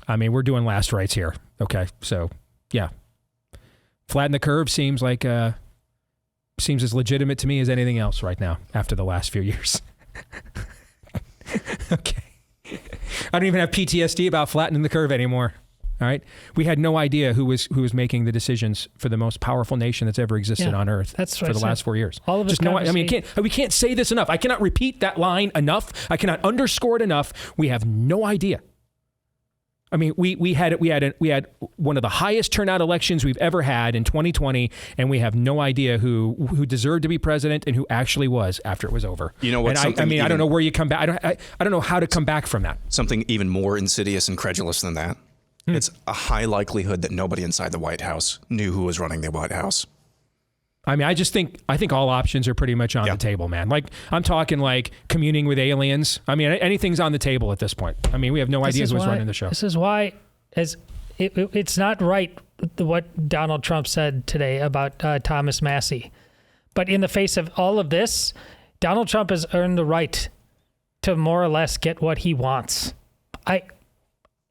I mean, we're doing last rites here. Okay. So, yeah. Flatten the curve seems as legitimate to me as anything else right now after the last few years. Okay. I don't even have PTSD about flattening the curve anymore. All right. We had no idea who was making the decisions for the most powerful nation that's ever existed on earth for the last 4 years. All of Just no, I mean, we can't say this enough. I cannot repeat that line enough. I cannot underscore it enough. We have no idea. I mean, we had one of the highest turnout elections we've ever had in 2020, and we have no idea who deserved to be president and who actually was after it was over. You know what? I mean, I don't know where you come back. I don't know how to come back from that. Something even more insidious and credulous than that. It's a high likelihood that nobody inside the White House knew who was running the White House. I mean, I think all options are pretty much on the table, man. Like, I'm talking like communing with aliens. I mean, anything's on the table at this point. I mean, we have no idea who's running the show. This is why it's not right what Donald Trump said today about Thomas Massie. But in the face of all of this, Donald Trump has earned the right to more or less get what he wants.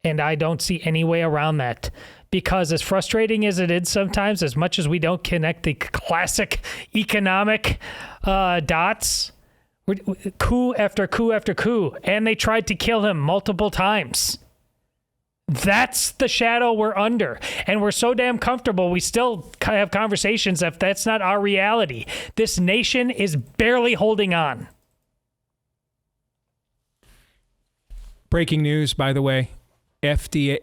And I don't see any way around that, because as frustrating as it is sometimes, as much as we don't connect the classic economic dots, coup after coup after coup, and they tried to kill him multiple times. That's the shadow we're under. And we're so damn comfortable, we still have conversations if that's not our reality. This nation is barely holding on. Breaking news, by the way. CDC.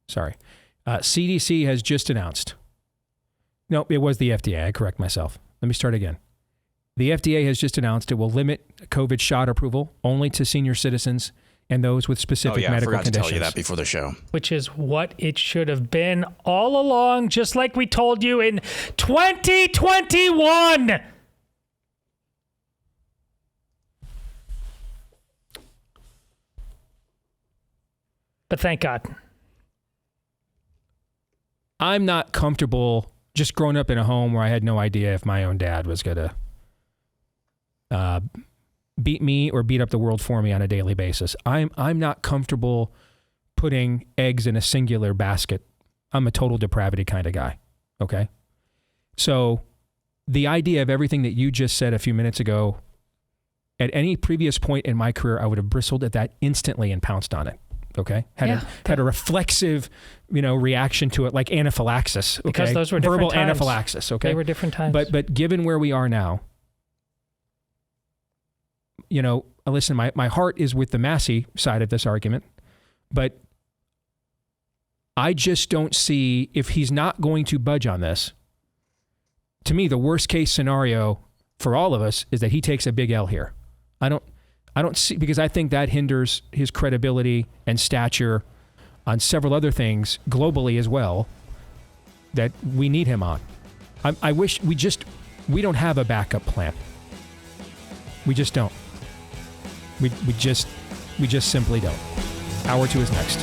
Sorry. CDC has just announced. No, it was the FDA. I correct myself. Let me start again. The FDA has just announced it will limit COVID shot approval only to senior citizens and those with specific medical conditions. I forgot to tell you that before the show. Which is what it should have been all along, just like we told you in 2021. But thank God. I'm not comfortable just growing up in a home where I had no idea if my own dad was going to beat me or beat up the world for me on a daily basis. I'm not comfortable putting eggs in a singular basket. I'm a total depravity kind of guy. Okay? So the idea of everything that you just said a few minutes ago, at any previous point in my career, I would have bristled at that instantly and pounced on it. Okay. Had a reflexive, reaction to it, like anaphylaxis. Okay? Because those were different verbal times. Anaphylaxis. Okay. They were different times. But given where we are now, listen, my heart is with the Massie side of this argument, but I just don't see, if he's not going to budge on this, to me, the worst case scenario for all of us is that he takes a big L here. I don't see, because I think that hinders his credibility and stature on several other things globally as well that we need him on. I wish we don't have a backup plan. We just don't. We just simply don't. Hour 2 is next.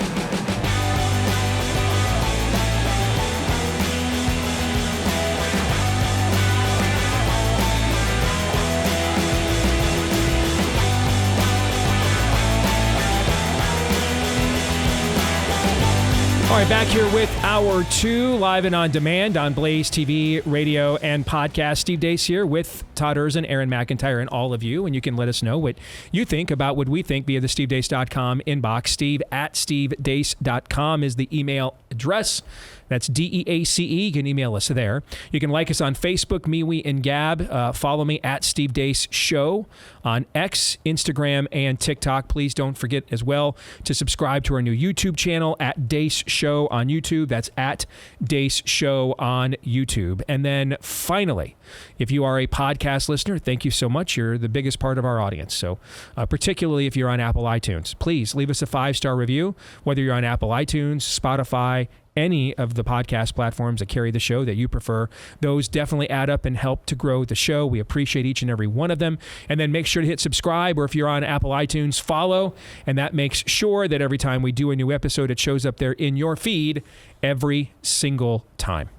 All right, back here with Hour 2, live and on demand on Blaze TV, radio, and podcast. Steve Deace here with Todd Erzin, Aaron McIntyre, and all of you. And you can let us know what you think about what we think via the stevedeace.com inbox. Steve@stevedeace.com is the email address. That's DEACE. You can email us there. You can like us on Facebook, MeWe, and Gab. Follow me at Steve Deace Show on X, Instagram, and TikTok. Please don't forget as well to subscribe to our new YouTube channel at Deace Show on YouTube. That's at Deace Show on YouTube. And then finally, if you are a podcast listener, thank you so much. You're the biggest part of our audience. So particularly if you're on Apple iTunes, please leave us a 5-star review, whether you're on Apple iTunes, Spotify, any of the podcast platforms that carry the show that you prefer. Those definitely add up and help to grow the show. We appreciate each and every one of them. And then make sure to hit subscribe, or if you're on Apple iTunes, follow. And that makes sure that every time we do a new episode, it shows up there in your feed every single time.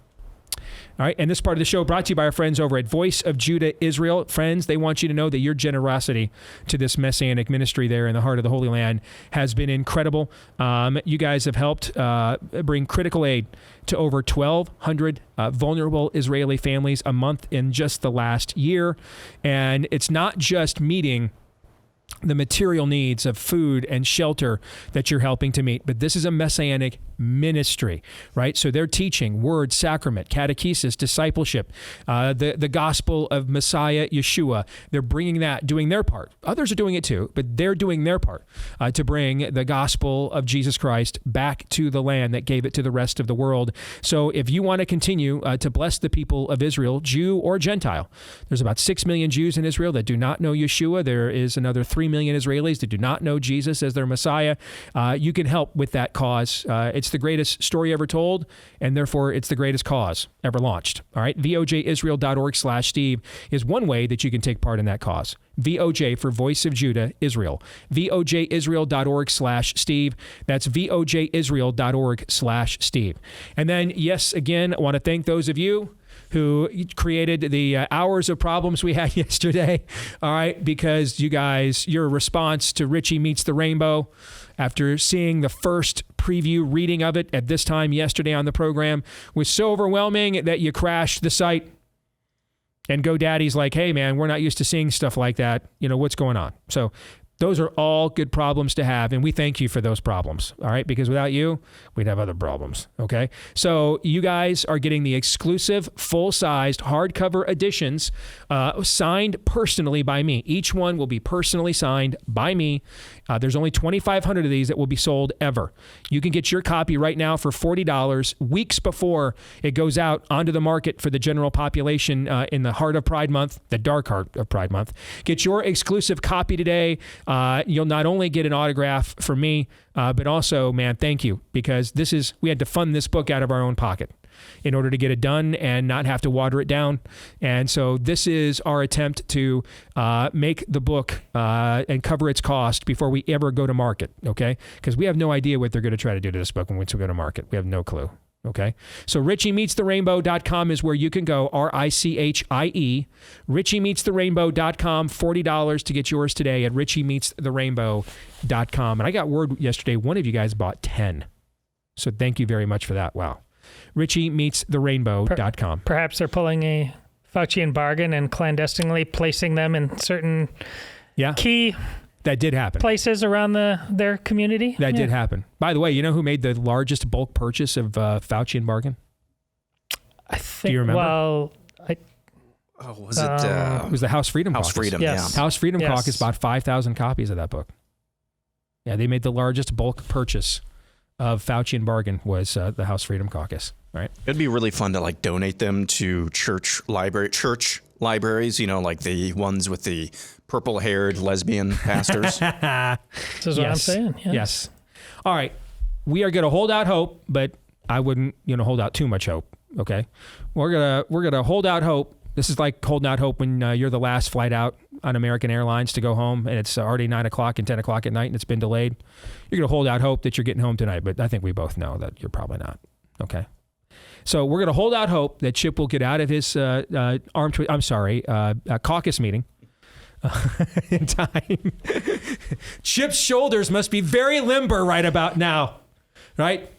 All right, and this part of the show brought to you by our friends over at Voice of Judah Israel. Friends, they want you to know that your generosity to this Messianic ministry there in the heart of the Holy Land has been incredible. You guys have helped bring critical aid to over 1,200 vulnerable Israeli families a month in just the last year. And it's not just meeting the material needs of food and shelter that you're helping to meet, but this is a Messianic ministry, right? So they're teaching word, sacrament, catechesis, discipleship, the gospel of Messiah Yeshua. They're bringing that, doing their part. Others are doing it too, but they're doing their part to bring the gospel of Jesus Christ back to the land that gave it to the rest of the world. So if you want to continue to bless the people of Israel, Jew or Gentile, there's about 6 million Jews in Israel that do not know Yeshua. There is another 3 million Israelis that do not know Jesus as their Messiah. You can help with that cause. It's the greatest story ever told, and therefore it's the greatest cause ever launched. All right, VOJisrael.org/Steve is one way that you can take part in that cause. VOJ for Voice of Judah Israel. VOJisrael.org/Steve. That's VOJisrael.org/Steve. And then, yes, again, I want to thank those of you who created the hours of problems we had yesterday, all right, because you guys, your response to Richie Meets the Rainbow, after seeing the first preview reading of it at this time yesterday on the program, was so overwhelming that you crashed the site. And GoDaddy's like, hey, man, we're not used to seeing stuff like that. You know, what's going on? So those are all good problems to have, and we thank you for those problems, all right? Because without you, we'd have other problems, okay? So you guys are getting the exclusive, full-sized, hardcover editions signed personally by me. Each one will be personally signed by me. There's only 2,500 of these that will be sold ever. You can get your copy right now for $40 weeks before it goes out onto the market for the general population in the heart of Pride Month, the dark heart of Pride Month. Get your exclusive copy today. You'll not only get an autograph from me, but also, man, thank you, because we had to fund this book out of our own pocket in order to get it done and not have to water it down. And so this is our attempt to make the book and cover its cost before we ever go to market, okay? Because we have no idea what they're going to try to do to this book once we go to market. We have no clue. Okay, so RichieMeetsTheRainbow.com is where you can go, RICHIE, RichieMeetsTheRainbow.com, $40 to get yours today at RichieMeetsTheRainbow.com. And I got word yesterday, one of you guys bought 10. So thank you very much for that. Wow. RichieMeetsTheRainbow.com. Perhaps they're pulling a Faucian bargain and clandestinely placing them in certain key that did happen. Places around their community. That did happen. By the way, you know who made the largest bulk purchase of Faucian bargain? I think. Do you remember? Well, was it? It was the House Freedom Caucus. House Freedom, yes. House Freedom Caucus bought 5,000 copies of that book. Yeah, they made the largest bulk purchase of Faucian bargain was the House Freedom Caucus. Right? It'd be really fun to like donate them to church libraries. You know, like the ones with the purple-haired lesbian pastors. This is what I'm saying. Yes. All right. We are going to hold out hope, but I wouldn't, hold out too much hope. Okay. We're gonna hold out hope. This is like holding out hope when you're the last flight out on American Airlines to go home, and it's already 9 o'clock and 10 o'clock at night, and it's been delayed. You're going to hold out hope that you're getting home tonight, but I think we both know that you're probably not. Okay. So we're going to hold out hope that Chip will get out of his caucus meeting in time. Chip's shoulders must be very limber right about now, right?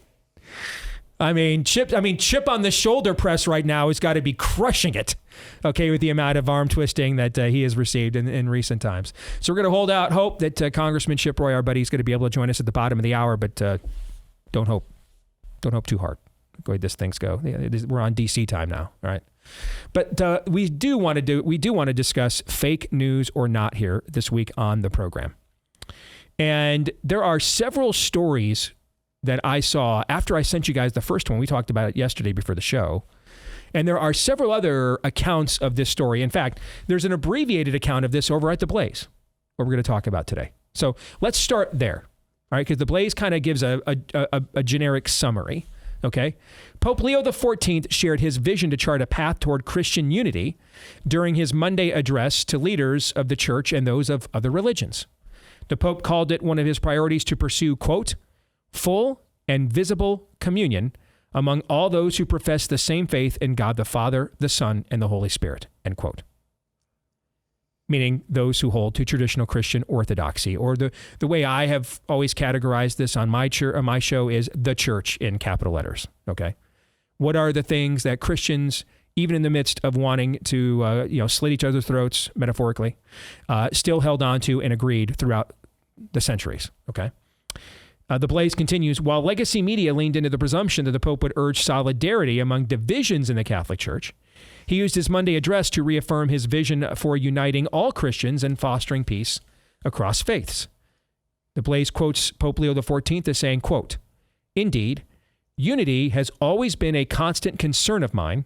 Chip on the shoulder press right now has got to be crushing it, okay, with the amount of arm twisting that he has received in recent times. So we're going to hold out hope that Congressman Chip Roy, our buddy, is going to be able to join us at the bottom of the hour, but don't hope too hard. The way this things go. We're on DC time now, all right? But we do want to discuss fake news or not here this week on the program. And there are several stories that I saw after I sent you guys the first one. We talked about it yesterday before the show. And there are several other accounts of this story. In fact, there's an abbreviated account of this over at The Blaze, what we're going to talk about today. So let's start there, all right? Because The Blaze kind of gives a generic summary. Okay. Pope Leo XIV shared his vision to chart a path toward Christian unity during his Monday address to leaders of the church and those of other religions. The Pope called it one of his priorities to pursue, quote, full and visible communion among all those who profess the same faith in God the Father, the Son, and the Holy Spirit, end quote. Meaning those who hold to traditional Christian orthodoxy, or the way I have always categorized this on my show is the church in capital letters, okay? What are the things that Christians, even in the midst of wanting to slit each other's throats, metaphorically, still held on to and agreed throughout the centuries, okay? The Blaze continues, while legacy media leaned into the presumption that the Pope would urge solidarity among divisions in the Catholic Church, he used his Monday address to reaffirm his vision for uniting all Christians and fostering peace across faiths. The Blaze quotes Pope Leo XIV as saying, quote, "Indeed, unity has always been a constant concern of mine,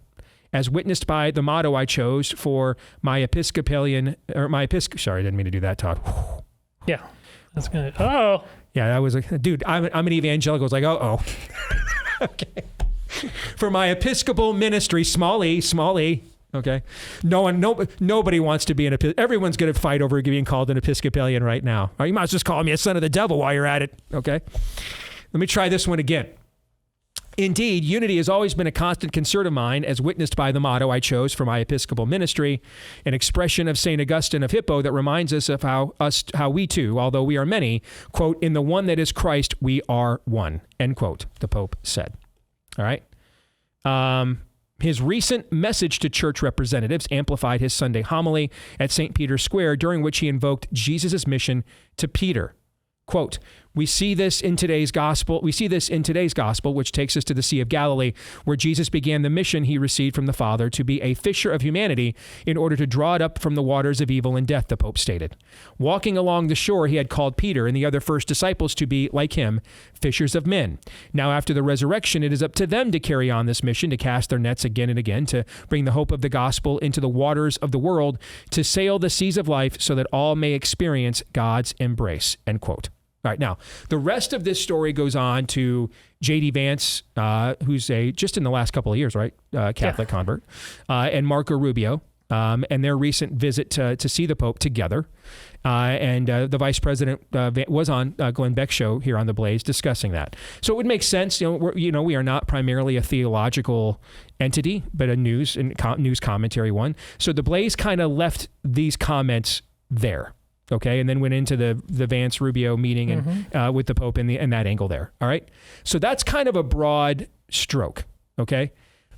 as witnessed by the motto I chose for my sorry, I didn't mean to do that, Todd. Yeah, that's good. Oh. Yeah, that was dude, I'm an evangelical. It's like, okay. For my Episcopal ministry, small e, okay? Nobody wants to be an Episcopalian. Everyone's going to fight over being called an Episcopalian right now. Or you might as well just call me a son of the devil while you're at it, okay? Let me try this one again. Indeed, unity has always been a constant concern of mine, as witnessed by the motto I chose for my Episcopal ministry, an expression of St. Augustine of Hippo that reminds us of how we too, although we are many, quote, in the one that is Christ, we are one, end quote, the Pope said. All right. His recent message to church representatives amplified his Sunday homily at St. Peter's Square, during which he invoked Jesus' mission to Peter. Quote, we see this in today's gospel, which takes us to the Sea of Galilee, where Jesus began the mission he received from the Father to be a fisher of humanity in order to draw it up from the waters of evil and death, the Pope stated. Walking along the shore, he had called Peter and the other first disciples to be, like him, fishers of men. Now, after the resurrection, it is up to them to carry on this mission, to cast their nets again and again, to bring the hope of the gospel into the waters of the world, to sail the seas of life so that all may experience God's embrace, end quote. All right, now, the rest of this story goes on to J.D. Vance, who's just in the last couple of years, right, Catholic convert, and Marco Rubio, and their recent visit to see the Pope together. And the Vice President was on Glenn Beck's show here on The Blaze discussing that. So it would make sense, we are not primarily a theological entity, but a news commentary one. So The Blaze kind of left these comments there. Okay, and then went into the Vance Rubio meeting and with the Pope and that angle there. All right, so that's kind of a broad stroke. Okay,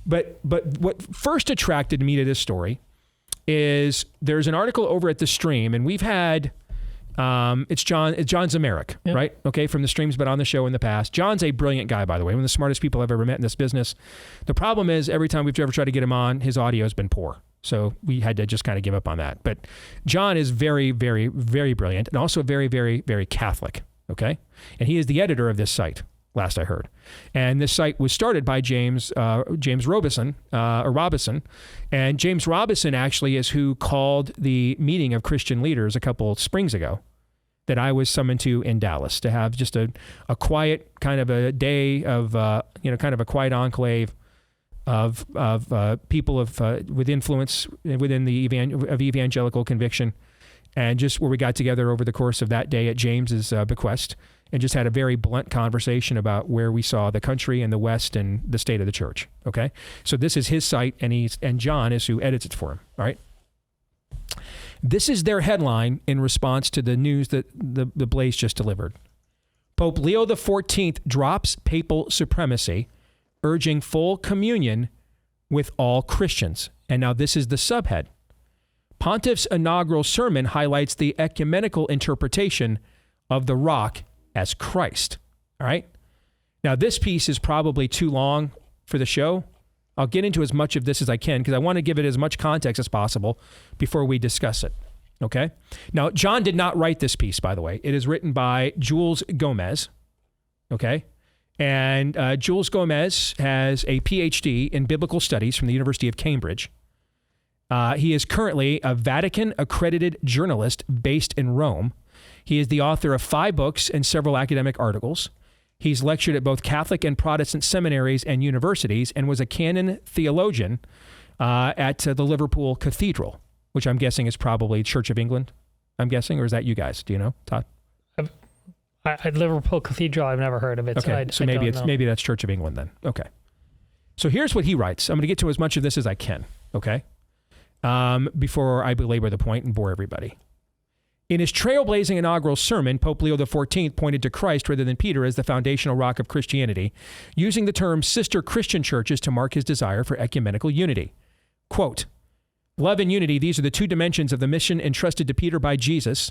but what first attracted me to this story is there's an article over at The Stream, and we've had it's John Zemerick, right? Okay, from The Stream's been on the show in the past. John's a brilliant guy, by the way, one of the smartest people I've ever met in this business. The problem is every time we've ever tried to get him on, his audio has been poor. So we had to just kind of give up on that. But John is very, very, very brilliant and also very, very, very Catholic, okay? And he is the editor of this site, last I heard. And this site was started by James Robison. And James Robison actually is who called the meeting of Christian leaders a couple springs ago that I was summoned to in Dallas to have just a quiet kind of a day of, kind of a quiet enclave of people with influence within the evangelical conviction, and just where we got together over the course of that day at James's bequest and just had a very blunt conversation about where we saw the country and the West and the state of the church. Okay, so this is his site, and John is who edits it for him. All right, this is their headline in response to the news that the Blaze just delivered. Pope Leo XIV drops papal supremacy, urging full communion with all Christians. And now this is the subhead. Pontiff's inaugural sermon highlights the ecumenical interpretation of the rock as Christ. All right? Now this piece is probably too long for the show. I'll get into as much of this as I can because I want to give it as much context as possible before we discuss it. Okay? Now, John did not write this piece, by the way. It is written by Jules Gomez. Okay? And Jules Gomez has a PhD in biblical studies from the University of Cambridge. He is currently a Vatican-accredited journalist based in Rome. He is the author of 5 books and several academic articles. He's lectured at both Catholic and Protestant seminaries and universities and was a canon theologian at the Liverpool Cathedral, which I'm guessing is probably Church of England, I'm guessing, or is that you guys? Do you know, Todd? At Liverpool Cathedral, I've never heard of it. Okay, so maybe that's Church of England then. Okay. So here's what he writes. I'm going to get to as much of this as I can, okay? Before I belabor the point and bore everybody. In his trailblazing inaugural sermon, Pope Leo XIV pointed to Christ rather than Peter as the foundational rock of Christianity, using the term sister Christian churches to mark his desire for ecumenical unity. Quote, love and unity, these are the two dimensions of the mission entrusted to Peter by Jesus,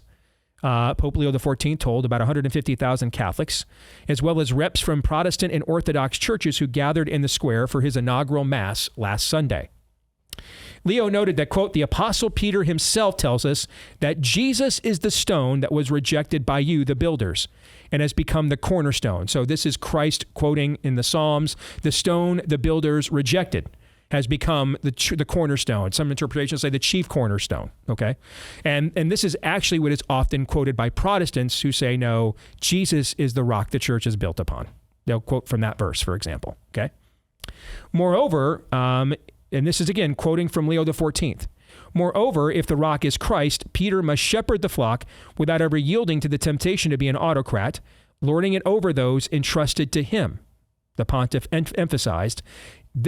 Pope Leo XIV told about 150,000 Catholics, as well as reps from Protestant and Orthodox churches who gathered in the square for his inaugural Mass last Sunday. Leo noted that, quote, the Apostle Peter himself tells us that Jesus is the stone that was rejected by you, the builders, and has become the cornerstone. So this is Christ quoting in the Psalms, the stone the builders rejected has become the cornerstone. Some interpretations say the chief cornerstone, okay? And this is actually what is often quoted by Protestants who say, no, Jesus is the rock the church is built upon. They'll quote from that verse, for example, okay? Moreover, and this is again quoting from Leo XIV. Moreover, if the rock is Christ, Peter must shepherd the flock without ever yielding to the temptation to be an autocrat, lording it over those entrusted to him. The pontiff emphasized,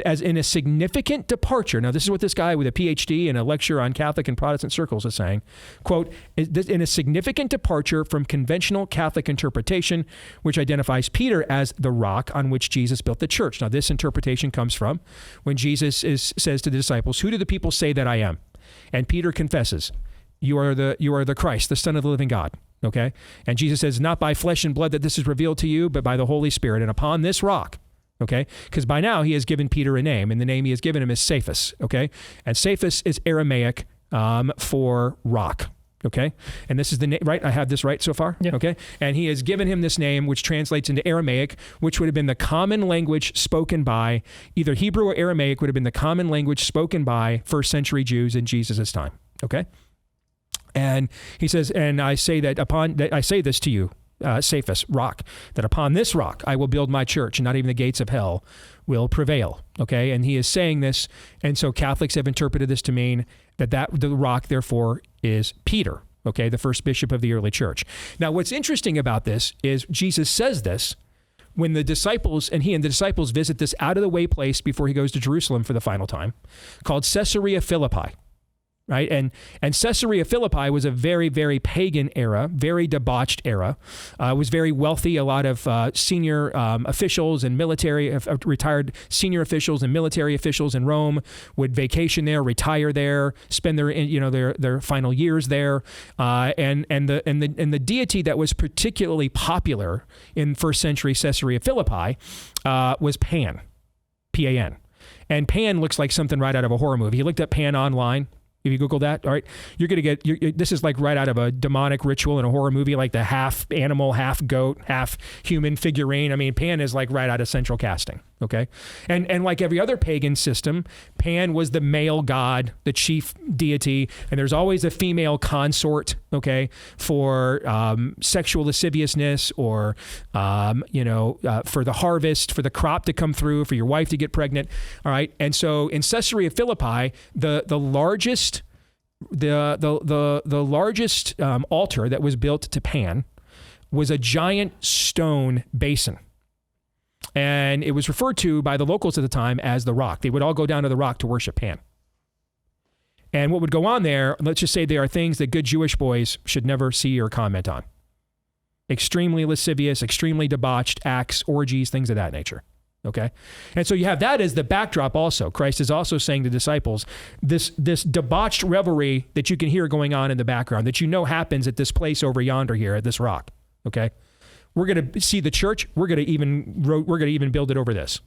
as in a significant departure. Now, this is what this guy with a PhD and a lecture on Catholic and Protestant circles is saying. Quote, in a significant departure from conventional Catholic interpretation, which identifies Peter as the rock on which Jesus built the church. Now, this interpretation comes from when Jesus says to the disciples, who do the people say that I am? And Peter confesses, you are the Christ, the Son of the living God. Okay? And Jesus says, not by flesh and blood that this is revealed to you, but by the Holy Spirit. And upon this rock, okay? Because by now he has given Peter a name, and the name he has given him is Cephas, okay? And Cephas is Aramaic for rock, okay? And this is the name, right? I have this right so far? Yeah. Okay? And he has given him this name, which translates into Aramaic, which would have been the common language spoken by, either Hebrew or Aramaic would have been the common language spoken by first century Jews in Jesus' time, okay? And he says, and I say I say this to you, Cephas, rock, that upon this rock I will build my church, and not even the gates of hell will prevail. Okay, and he is saying this, and so Catholics have interpreted this to mean that the rock, therefore, is Peter. Okay, the first bishop of the early church. Now, what's interesting about this is Jesus says this when the disciples, and he and the disciples visit this out of the way place before he goes to Jerusalem for the final time, called Caesarea Philippi. Right. And Caesarea Philippi was a very, very pagan era, very debauched era. It was very wealthy. A lot of senior officials and retired senior officials and military officials in Rome would vacation there, retire there, spend their final years there. And the deity that was particularly popular in first century Caesarea Philippi was Pan, P-A-N. And Pan looks like something right out of a horror movie. You looked up Pan online. If you Google that, all right, you're going to get, this is like right out of a demonic ritual in a horror movie, like the half animal, half goat, half human figurine. I mean, Pan is like right out of central casting, okay? And like every other pagan system, Pan was the male god, the chief deity, and there's always a female consort, okay, for sexual lasciviousness or, for the harvest, for the crop to come through, for your wife to get pregnant, all right? And so in Caesarea Philippi, the largest altar that was built to Pan was a giant stone basin. And it was referred to by the locals at the time as the rock. They would all go down to the rock to worship Pan. And what would go on there, let's just say there are things that good Jewish boys should never see or comment on. Extremely lascivious, extremely debauched acts, orgies, things of that nature. Okay? And so you have that as the backdrop also. Christ is also saying to disciples, this debauched revelry that you can hear going on in the background, that you know happens at this place over yonder here at this rock. Okay? We're going to see the church. We're going to even build it over this.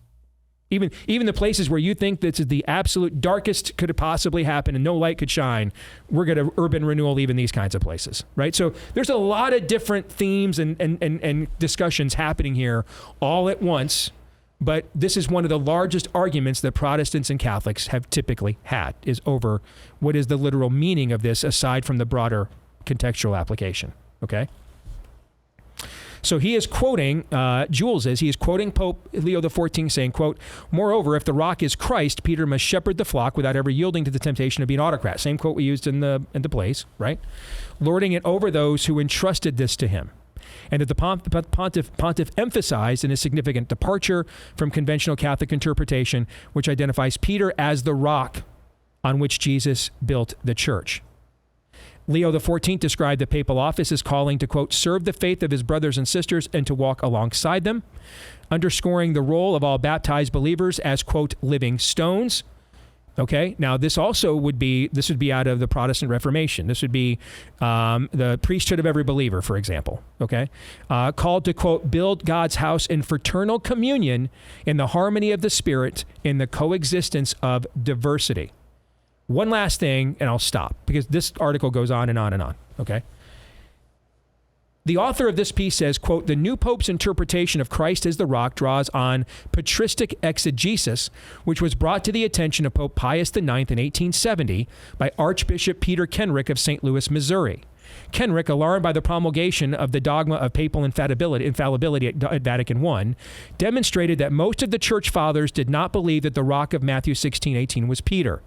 Even the places where you think this is the absolute darkest could possibly happen and no light could shine, we're going to urban renewal even these kinds of places, right? So there's a lot of different themes and discussions happening here all at once. But this is one of the largest arguments that Protestants and Catholics have typically had, is over what is the literal meaning of this aside from the broader contextual application, okay? So he is quoting, he is quoting Pope Leo XIV saying, quote, moreover, if the rock is Christ, Peter must shepherd the flock without ever yielding to the temptation to be an autocrat. Same quote we used in the place, right? Lording it over those who entrusted this to him. and that the pontiff emphasized in a significant departure from conventional Catholic interpretation, which identifies Peter as the rock on which Jesus built the church. Leo XIV described the papal office as calling to, quote, serve the faith of his brothers and sisters and to walk alongside them, underscoring the role of all baptized believers as, quote, living stones. Okay, now this would be out of the Protestant Reformation. This would be the priesthood of every believer, for example. Okay, called to, quote, build God's house in fraternal communion in the harmony of the Spirit in the coexistence of diversity. One last thing, and I'll stop, because this article goes on and on and on, okay? The author of this piece says, quote, the new Pope's interpretation of Christ as the rock draws on patristic exegesis, which was brought to the attention of Pope Pius IX in 1870 by Archbishop Peter Kenrick of St. Louis, Missouri. Kenrick, alarmed by the promulgation of the dogma of papal infallibility at Vatican I, demonstrated that most of the church fathers did not believe that the rock of Matthew 16:18 was Peter.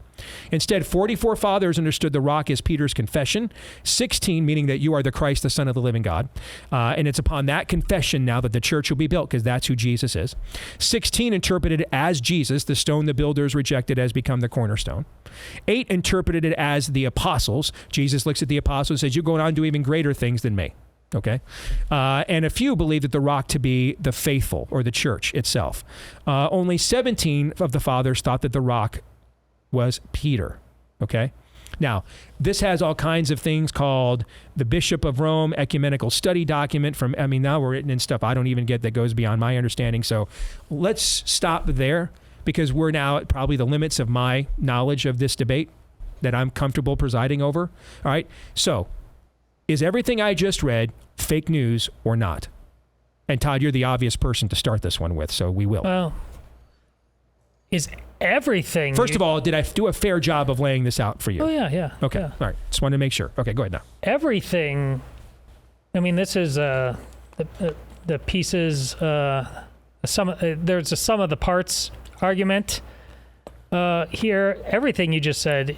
Instead, 44 fathers understood the rock as Peter's confession, 16 meaning that you are the Christ, the Son of the living God. And it's upon that confession now that the church will be built, because that's who Jesus is. 16 interpreted it as Jesus, the stone the builders rejected has become the cornerstone. 8 interpreted it as the apostles. Jesus looks at the apostles and says, you're going on to do even greater things than me. Okay. And a few believe that the rock to be the faithful, or the church itself. Only 17 of the fathers thought that the rock was Peter. Okay. Now, this has all kinds of things called the Bishop of Rome Ecumenical Study Document now we're written in stuff I don't even get that goes beyond my understanding. So let's stop there, because we're now at probably the limits of my knowledge of this debate that I'm comfortable presiding over. All right. So is everything I just read fake news or not? And Todd, you're the obvious person to start this one with, so we will. Well, is everything... First of all, did I do a fair job of laying this out for you? Oh, yeah. Okay, yeah. All right. Just wanted to make sure. Okay, go ahead now. Everything... I mean, this is the pieces... there's a sum of the parts argument here. Everything you just said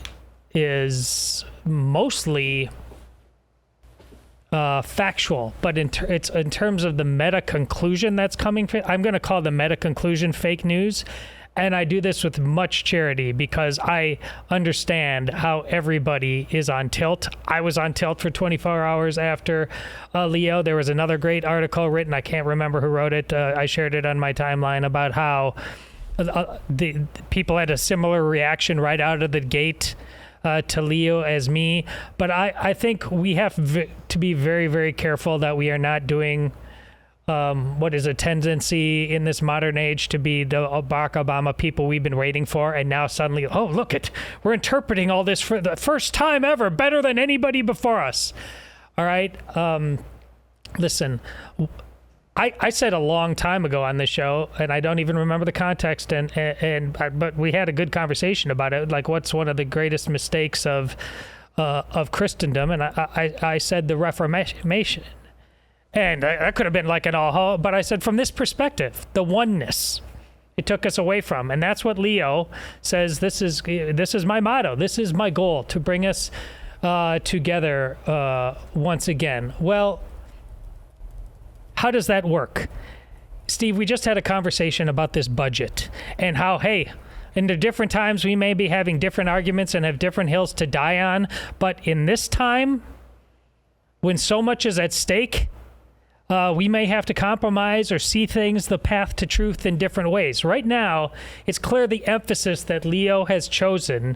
is mostly factual, but it's in terms of the meta conclusion that's coming. I'm going to call the meta conclusion fake news. And I do this with much charity because I understand how everybody is on tilt. I was on tilt for 24 hours after Leo. There was another great article written. I can't remember who wrote it. I shared it on my timeline about how the people had a similar reaction right out of the gate to Leo as me. But I think we have to be very, very careful that we are not doing what is a tendency in this modern age to be the Barack Obama people we've been waiting for, and now suddenly, oh, look it, we're interpreting all this for the first time ever, better than anybody before us. All right, listen, I said a long time ago on this show, and I don't even remember the context, but we had a good conversation about it, like what's one of the greatest mistakes of Christendom, and I said the Reformation. And that could have been like an all, but I said from this perspective, the oneness it took us away from. And that's what Leo says, this is my motto. This is my goal, to bring us together once again. Well, how does that work? Steve, we just had a conversation about this budget and how, hey, in the different times we may be having different arguments and have different hills to die on. But in this time, when so much is at stake, we may have to compromise or see things, the path to truth, in different ways. Right now, it's clear the emphasis that Leo has chosen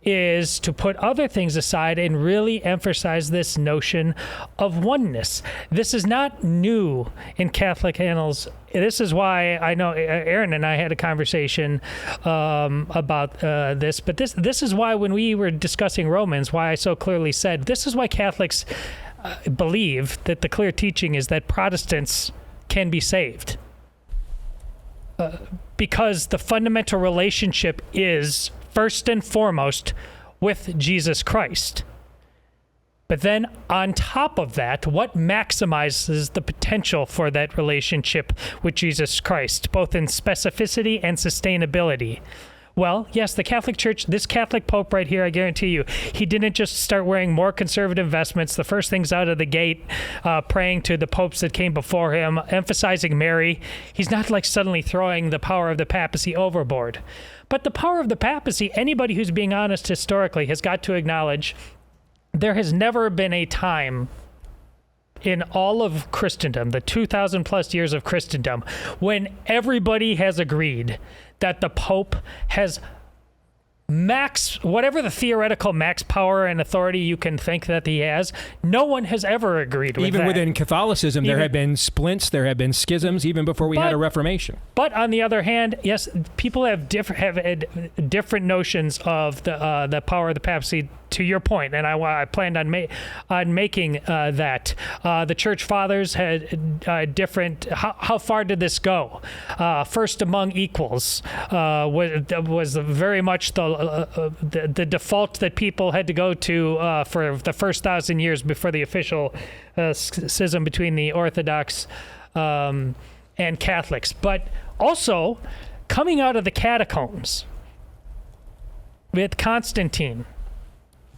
is to put other things aside and really emphasize this notion of oneness. This is not new in Catholic annals. This is why I know Aaron and I had a conversation about this, but this is why when we were discussing Romans, why I so clearly said, this is why Catholics believe that the clear teaching is that Protestants can be saved. Because the fundamental relationship is, first and foremost, with Jesus Christ. But then on top of that, what maximizes the potential for that relationship with Jesus Christ, both in specificity and sustainability? Well, yes, the Catholic Church, this Catholic Pope right here, I guarantee you, he didn't just start wearing more conservative vestments. The first things out of the gate, praying to the popes that came before him, emphasizing Mary. He's not like suddenly throwing the power of the papacy overboard. But the power of the papacy, anybody who's being honest historically has got to acknowledge there has never been a time in all of Christendom, the 2,000 plus years of Christendom, when everybody has agreed that the Pope has whatever the theoretical max power and authority you can think that he has, no one has ever agreed with even that. Within Catholicism, there have been splints, there have been schisms, even before we had a Reformation. But on the other hand, yes, people have different notions of the power of the papacy. To your point, and I planned on making that. The Church Fathers had different. How far did this go? First among equals was very much the default that people had to go to for the first 1,000 years before the official schism between the Orthodox and Catholics. But also, coming out of the catacombs with Constantine.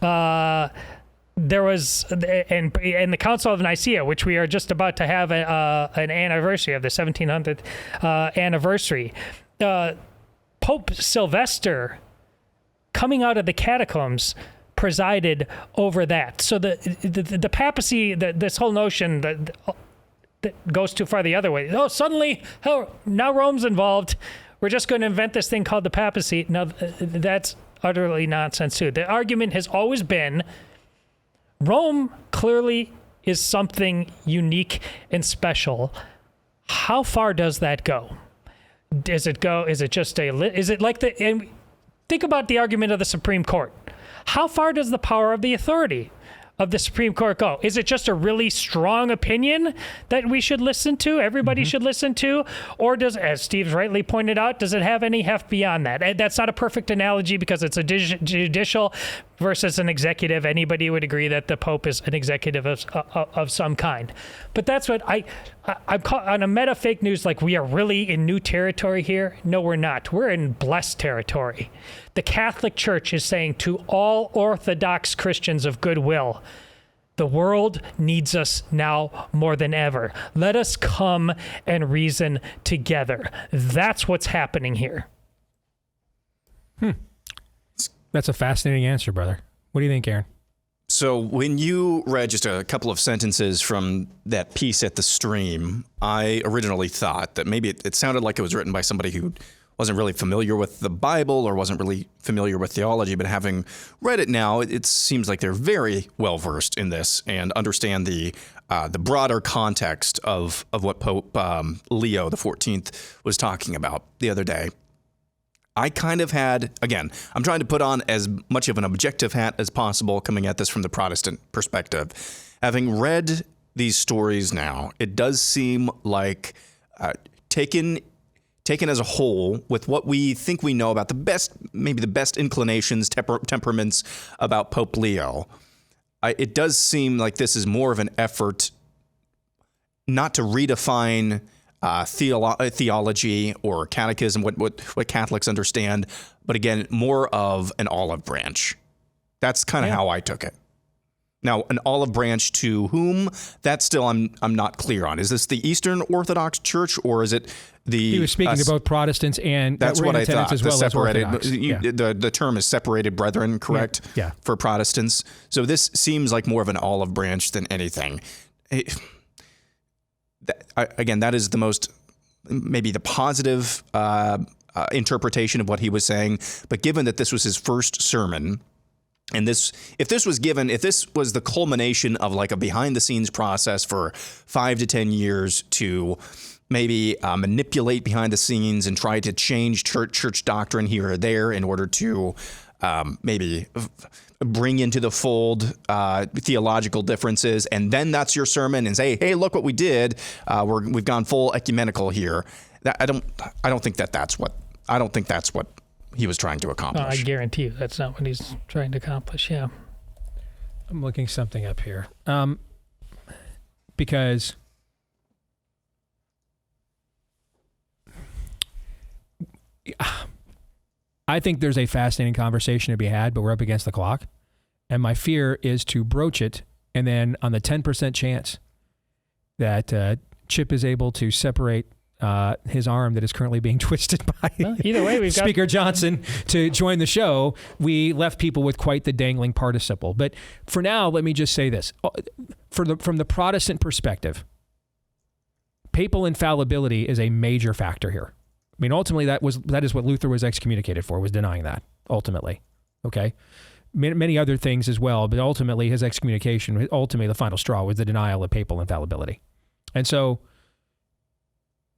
There was, in the Council of Nicaea, which we are just about to have an anniversary of, the 1700th anniversary, Pope Sylvester, coming out of the catacombs, presided over that. So the papacy, this whole notion that goes too far the other way. Oh, suddenly, now Rome's involved. We're just going to invent this thing called the papacy. No, that's utterly nonsense too. The argument has always been Rome clearly is something unique and special. How far does that go? Does it go? Is it just is it like and think about the argument of the Supreme Court. How far does the power of the authority of the Supreme Court go? Is it just a really strong opinion that we should listen to, everybody should listen to? Or does, as Steve's rightly pointed out, does it have any heft beyond that? That's not a perfect analogy because it's a judicial versus an executive. Anybody would agree that the Pope is an executive of some kind. But that's what I'm on a meta fake news, like we are really in new territory here. No, we're not. We're in blessed territory. The Catholic Church is saying to all Orthodox Christians of goodwill, the world needs us now more than ever. Let us come and reason together. That's what's happening here. That's a fascinating answer, brother. What do you think, Aaron? So when you read just a couple of sentences from that piece at the stream, I originally thought that maybe it sounded like it was written by somebody who wasn't really familiar with the Bible or wasn't really familiar with theology, but having read it now, it seems like they're very well versed in this and understand the broader context of what Pope Leo XIV was talking about the other day. I kind of had, again, I'm trying to put on as much of an objective hat as possible coming at this from the Protestant perspective. Having read these stories now, it does seem like taken as a whole with what we think we know about maybe the best inclinations, temperaments about Pope Leo, it does seem like this is more of an effort not to redefine theology or catechism, what Catholics understand, but again, more of an olive branch. That's kind of how I took it. Now, an olive branch to whom? That's still I'm not clear on. Is this the Eastern Orthodox Church or is it the? He was speaking to both Protestants and that's what I thought. As well separated. As the term is separated brethren, correct? Yeah. For Protestants, so this seems like more of an olive branch than anything. Again, that is the most maybe the positive interpretation of what he was saying. But given that this was his first sermon. And if this was the culmination of like a behind the scenes process for 5 to 10 years to maybe manipulate behind the scenes and try to change church doctrine here or there in order to maybe bring into the fold theological differences, and then that's your sermon and say, hey, look what we did. We've gone full ecumenical here. I don't think that's what he was trying to accomplish. I guarantee you that's not what he's trying to accomplish, yeah. I'm looking something up here. Because I think there's a fascinating conversation to be had, but we're up against the clock. And my fear is to broach it, and then on the 10% chance that Chip is able to separate his arm that is currently being twisted by either way, we've Speaker Johnson to join the show, we left people with quite the dangling participle. But for now, let me just say this. From the Protestant perspective, papal infallibility is a major factor here. I mean, ultimately, that is what Luther was excommunicated for, was denying that, ultimately. Okay? Many other things as well, but ultimately his excommunication, ultimately the final straw was the denial of papal infallibility. And so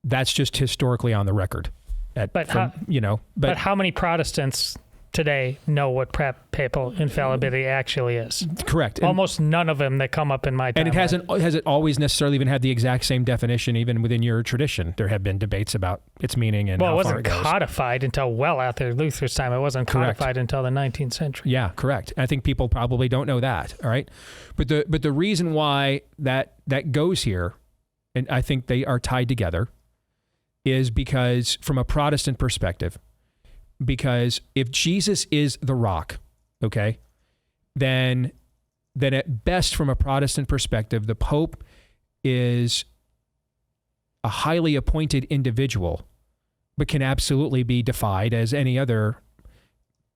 that's just historically on the record. But how many Protestants today know what papal infallibility actually is? Correct. Almost none of them that come up in my time. And has it always necessarily even had the exact same definition, even within your tradition? There have been debates about its meaning and how far it goes. It wasn't codified until well after Luther's time. It wasn't codified until the 19th century. Yeah, correct. I think people probably don't know that. All right, but the reason why that goes here, and I think they are tied together, is because from a Protestant perspective, because if Jesus is the rock, okay, then at best from a Protestant perspective, the Pope is a highly appointed individual, but can absolutely be defied as any other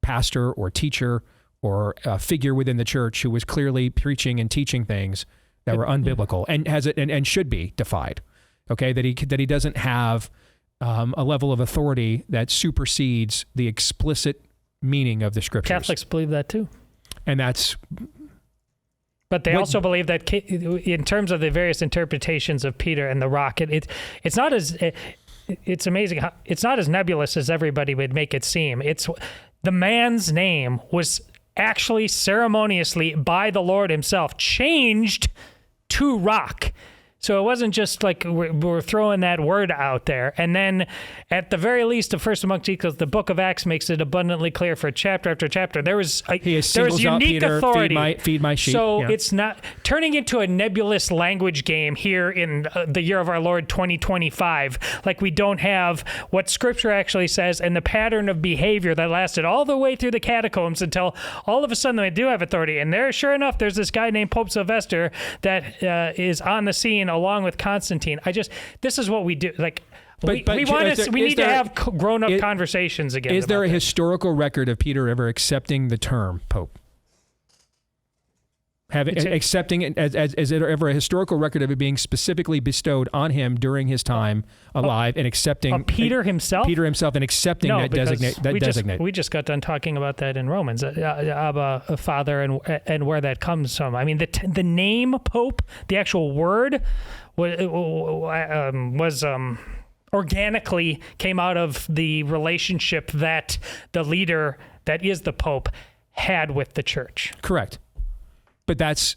pastor or teacher or a figure within the church who was clearly preaching and teaching things that were unbiblical and should be defied. Okay, that he doesn't have a level of authority that supersedes the explicit meaning of the scriptures. Catholics believe that too. And that's... But they also believe that in terms of the various interpretations of Peter and the rock, it's not as... It's amazing how it's not as nebulous as everybody would make it seem. It's the man's name was actually ceremoniously by the Lord himself changed to rock. So it wasn't just like we're throwing that word out there. And then at the very least, the first amongst equals, the book of Acts makes it abundantly clear for chapter after chapter. There was unique authority. Feed my sheep. So it's not turning into a nebulous language game here in the year of our Lord 2025. Like we don't have what scripture actually says and the pattern of behavior that lasted all the way through the catacombs until all of a sudden they do have authority. And there, sure enough, there's this guy named Pope Sylvester that is on the scene along with Constantine. This is what we do. Like, we need to have grown-up conversations again. Is there a historical record of Peter ever accepting the term Pope? Accepting it is there ever a historical record of it being specifically bestowed on him during his time alive and accepting Peter himself? Peter himself and accepting that designate. We just got done talking about that in Romans, Abba, Father, and where that comes from. I mean, the name Pope, the actual word, was organically came out of the relationship that the leader, that is the Pope, had with the church. Correct. But that's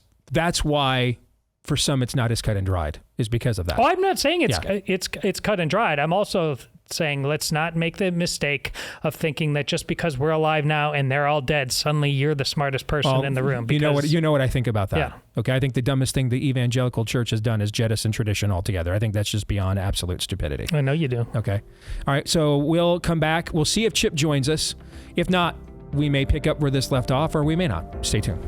why, for some, it's not as cut and dried, is because of that. Oh, I'm not saying it's cut and dried. I'm also saying let's not make the mistake of thinking that just because we're alive now and they're all dead, suddenly you're the smartest person in the room. You know what I think about that. Yeah. Okay, I think the dumbest thing the evangelical church has done is jettison tradition altogether. I think that's just beyond absolute stupidity. I know you do. Okay. All right, so we'll come back. We'll see if Chip joins us. If not, we may pick up where this left off, or we may not. Stay tuned.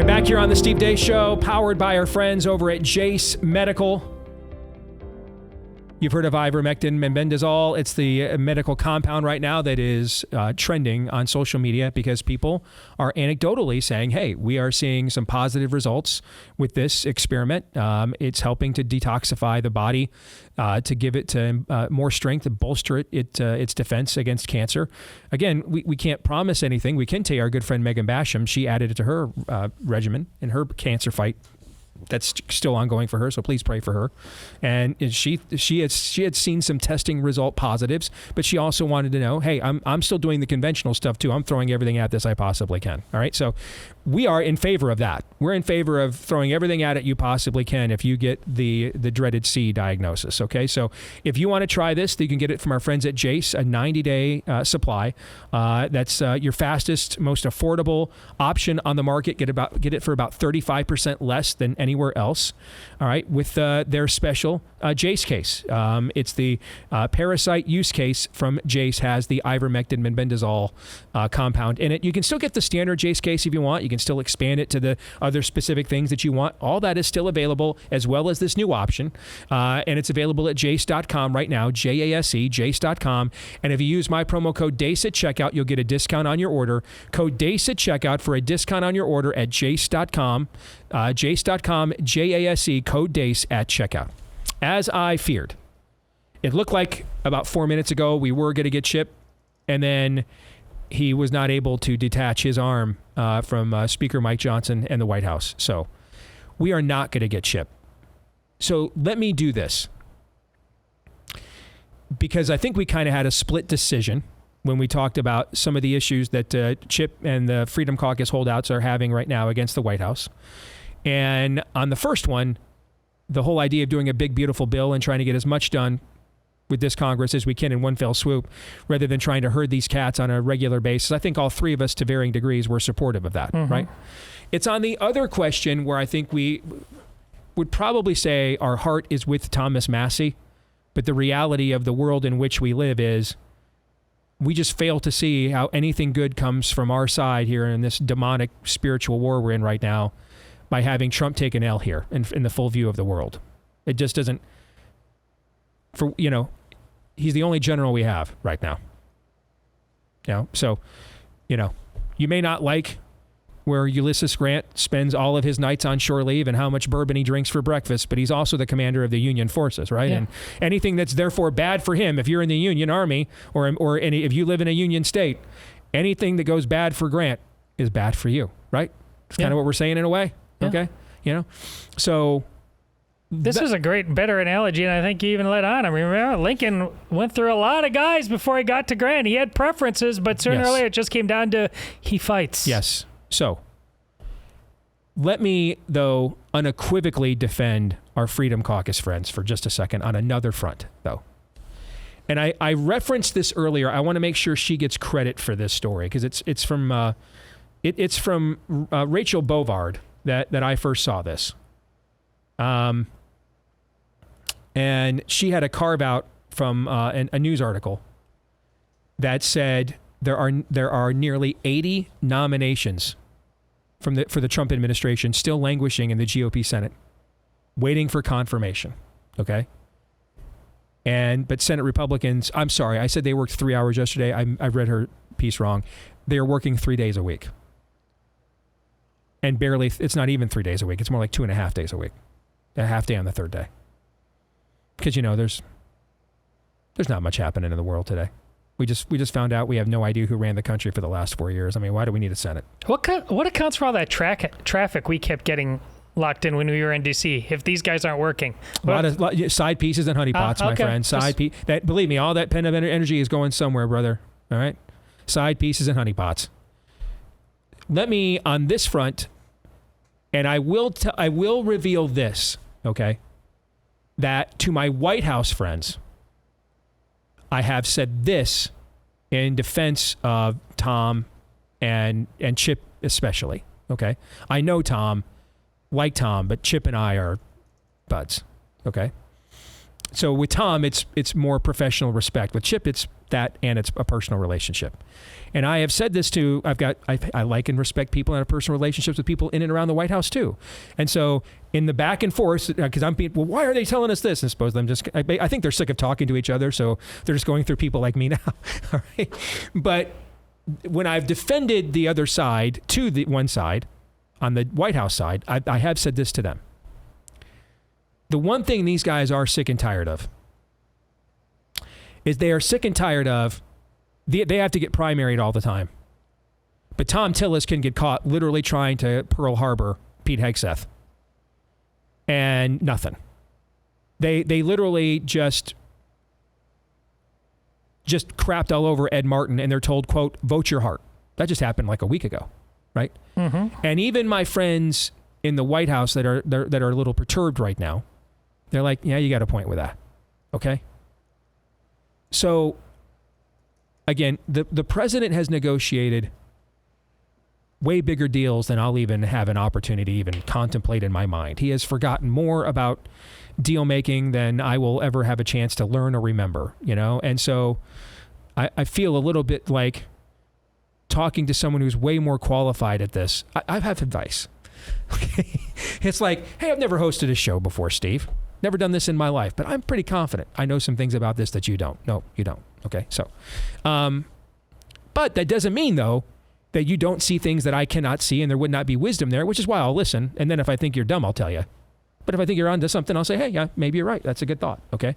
Back here on the Steve Deace Show, powered by our friends over at Deace Medical. You've heard of ivermectin, mebendazole. It's the medical compound right now that is trending on social media because people are anecdotally saying, hey, we are seeing some positive results with this experiment. It's helping to detoxify the body, to give it more strength, to bolster its defense against cancer. Again, we can't promise anything. We can tell you our good friend Megan Basham, she added it to her regimen in her cancer fight. That's still ongoing for her, so please pray for her. And she had seen some testing result positives, but she also wanted to know, hey, I'm still doing the conventional stuff too. I'm throwing everything at this I possibly can. All right, so we are in favor of that. We're in favor of throwing everything at it you possibly can if you get the dreaded C diagnosis, okay? So if you want to try this, you can get it from our friends at Deace, a 90-day supply. That's your fastest, most affordable option on the market. Get it for about 35% less than anywhere else, all right, with their special Deace case. It's the parasite use case from Deace, has the ivermectin mebendazole compound in it. You can still get the standard Deace case if you want. You can still expand it to the other specific things that you want. All that is still available, as well as this new option. And it's available at Deace.com right now, Jase, Deace.com. And if you use my promo code Deace at checkout, you'll get a discount on your order. Code Deace at checkout for a discount on your order at Jase.com. Jase.com, Jase, code Deace at checkout. As I feared, it looked like about 4 minutes ago we were going to get Chip, and then he was not able to detach his arm from Speaker Mike Johnson and the White House. So we are not going to get Chip. So let me do this, because I think we kind of had a split decision when we talked about some of the issues that Chip and the Freedom Caucus holdouts are having right now against the White House. And on the first one, the whole idea of doing a big, beautiful bill and trying to get as much done with this Congress as we can in one fell swoop, rather than trying to herd these cats on a regular basis. I think all three of us, to varying degrees, were supportive of that, right? It's on the other question where I think we would probably say our heart is with Thomas Massie, but the reality of the world in which we live is we just fail to see how anything good comes from our side here in this demonic spiritual war we're in right now by having Trump take an L here in the full view of the world. It just doesn't, he's the only general we have right now. So, you may not like where Ulysses Grant spends all of his nights on shore leave and how much bourbon he drinks for breakfast, but he's also the commander of the Union forces, right? Yeah. And anything that's therefore bad for him, if you're in the Union Army or if you live in a Union state, anything that goes bad for Grant is bad for you, right? It's kind of what we're saying in a way, okay? So this is a better analogy, and I think you even let on. I mean, remember, Lincoln went through a lot of guys before he got to Grant. He had preferences, but sooner or later it just came down to he fights. Yes. So let me, though, unequivocally defend our Freedom Caucus friends for just a second on another front, though. And I referenced this earlier. I want to make sure she gets credit for this story, because it's from Rachel Bovard that I first saw this. And she had a carve out from a news article that said there are nearly 80 nominations for the Trump administration still languishing in the GOP Senate, waiting for confirmation. Okay. But Senate Republicans, I'm sorry, I said they worked 3 hours yesterday. I read her piece wrong. They are working 3 days a week. And barely, it's not even 3 days a week. It's more like 2.5 days a week. A half day on the third day. Because, there's not much happening in the world today. We just found out we have no idea who ran the country for the last 4 years. I mean, why do we need a Senate? What accounts for all that traffic we kept getting locked in when we were in D.C. if these guys aren't working? A lot of side pieces and honeypots, my friend. Believe me, all that pent-up energy is going somewhere, brother. All right? Side pieces and honeypots. Let me, on this front, and I will reveal this, okay, that to my White House friends, I have said this in defense of Tom and Chip especially, okay? I know Tom, like Tom, but Chip and I are buds, okay? So with Tom, it's more professional respect. With Chip, it's that, and it's a personal relationship. And I have said this too. I like and respect people and have personal relationships with people in and around the White House too. And so in the back and forth, because why are they telling us this? And suppose I think they're sick of talking to each other, so they're just going through people like me now. All right. But when I've defended the other side to the one side, on the White House side, I have said this to them. The one thing these guys are sick and tired of is they are sick and tired of they have to get primaried all the time. But Tom Tillis can get caught literally trying to Pearl Harbor Pete Hegseth. And nothing. They literally just crapped all over Ed Martin, and they're told, quote, vote your heart. That just happened like a week ago, right? And even my friends in the White House that are a little perturbed right now, they're like, yeah, you got a point with that. Okay? So, again, the president has negotiated way bigger deals than I'll even have an opportunity to even contemplate in my mind. He has forgotten more about deal making than I will ever have a chance to learn or remember, you know? And so I feel a little bit like talking to someone who's way more qualified at this. I have advice. Okay. It's like, hey, I've never hosted a show before, Steve. Never done this in my life, but I'm pretty confident. I know some things about this that you don't. No, you don't. Okay. So, but that doesn't mean though, that you don't see things that I cannot see and there would not be wisdom there, which is why I'll listen. And then if I think you're dumb, I'll tell you. But if I think you're onto something, I'll say, hey, yeah, maybe you're right. That's a good thought. Okay.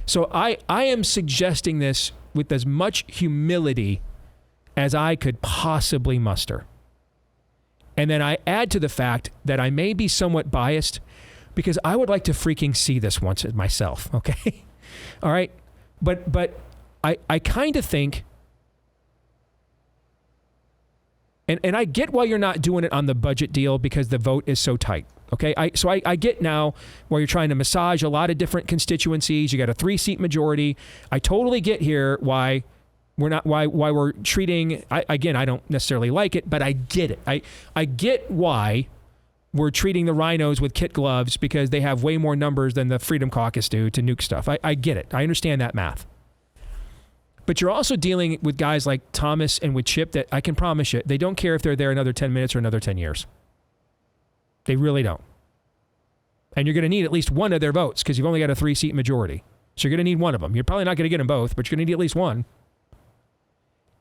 So I am suggesting this with as much humility as I could possibly muster. And then I add to the fact that I may be somewhat biased because I would like to freaking see this once myself. Okay. All right. But I kind of think, and I get why you're not doing it on the budget deal because the vote is so tight. Okay, so I get now where you're trying to massage a lot of different constituencies. You got a 3-seat majority. I totally get here why we're treating. I don't necessarily like it, but I get it. I get why we're treating the rhinos with kit gloves because they have way more numbers than the Freedom Caucus do to nuke stuff. I get it. I understand that math. But you're also dealing with guys like Thomas and with Chip that I can promise you, they don't care if they're there another 10 minutes or another 10 years. They really don't. And you're going to need at least one of their votes because you've only got a 3-seat majority. So you're going to need one of them. You're probably not going to get them both, but you're going to need at least one.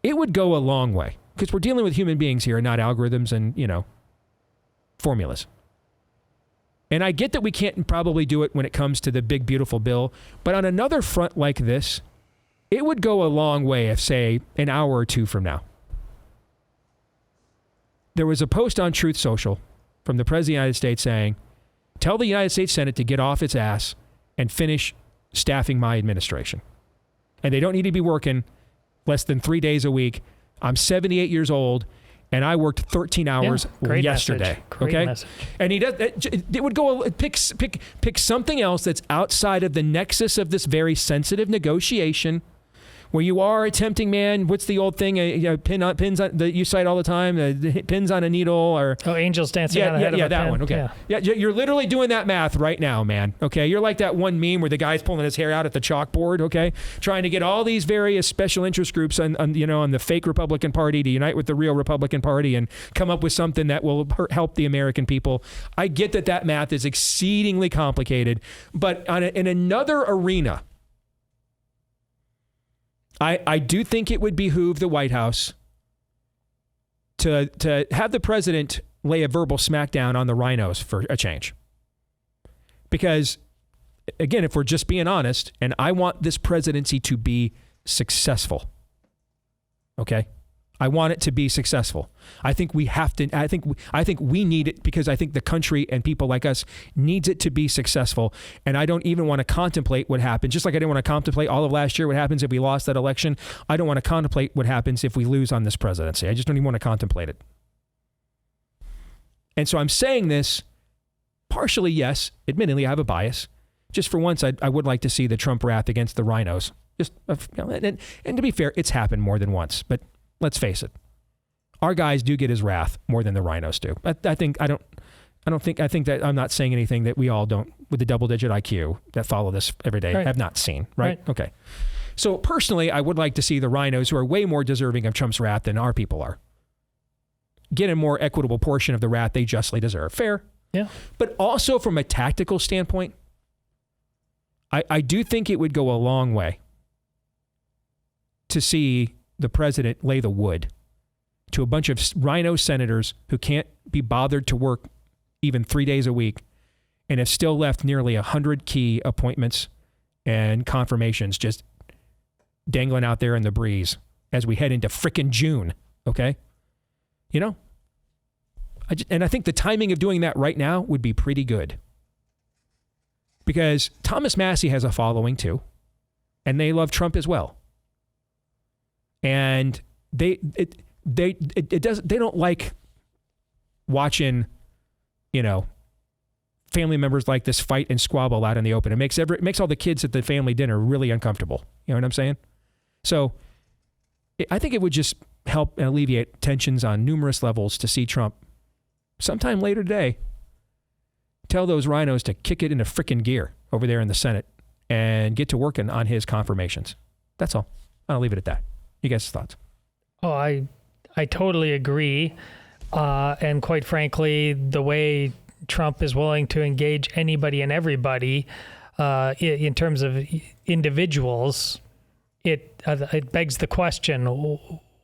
It would go a long way because we're dealing with human beings here and not algorithms and, formulas. And I get that we can't probably do it when it comes to the big, beautiful bill, but on another front like this, it would go a long way if, say, an hour or two from now, there was a post on Truth Social from the President of the United States saying, tell the United States Senate to get off its ass and finish staffing my administration. And they don't need to be working less than 3 days a week. I'm 78 years old, and I worked 13 hours yesterday. Great okay, message. And he does. It would go pick something else that's outside of the nexus of this very sensitive negotiation, where you are attempting, man. What's the old thing? Pins on, that you cite all the time. Pins on a needle, or angels dancing on the head of a that pin. one. Okay, yeah, you're literally doing that math right now, man. Okay, you're like that one meme where the guy's pulling his hair out at the chalkboard. Okay, trying to get all these various special interest groups on the fake Republican Party to unite with the real Republican Party and come up with something that will help the American people. I get that math is exceedingly complicated, but in another arena, I do think it would behoove the White House to have the president lay a verbal smackdown on the rhinos for a change. Because, again, if we're just being honest, and I want this presidency to be successful, okay? I want it to be successful. I think we have to. I think we need it because I think the country and people like us needs it to be successful. And I don't even want to contemplate what happens. Just like I didn't want to contemplate all of last year what happens if we lost that election. I don't want to contemplate what happens if we lose on this presidency. I just don't even want to contemplate it. And so I'm saying this partially, yes. Admittedly, I have a bias. Just for once, I would like to see the Trump wrath against the rhinos. Just and to be fair, it's happened more than once, but. Let's face it. Our guys do get his wrath more than the rhinos do. I think that I'm not saying anything that we all don't with the double-digit IQ that follow this every day have not seen, right? Okay. So personally, I would like to see the rhinos, who are way more deserving of Trump's wrath than our people are, get a more equitable portion of the wrath they justly deserve. Fair. Yeah. But also from a tactical standpoint, I do think it would go a long way to see the president lay the wood to a bunch of rhino senators who can't be bothered to work even 3 days a week and have still left nearly 100 key appointments and confirmations just dangling out there in the breeze as we head into frickin' June, okay? I think the timing of doing that right now would be pretty good. Because Thomas Massey has a following too, and they love Trump as well. And they don't like watching, family members like this fight and squabble out in the open. It makes all the kids at the family dinner really uncomfortable. You know what I'm saying? So I think it would just help and alleviate tensions on numerous levels to see Trump sometime later today tell those rhinos to kick it into frickin' gear over there in the Senate and get to working on his confirmations. That's all. I'll leave it at that. You guys' thoughts? Oh, I totally agree. And quite frankly, the way Trump is willing to engage anybody and everybody in terms of individuals, it begs the question,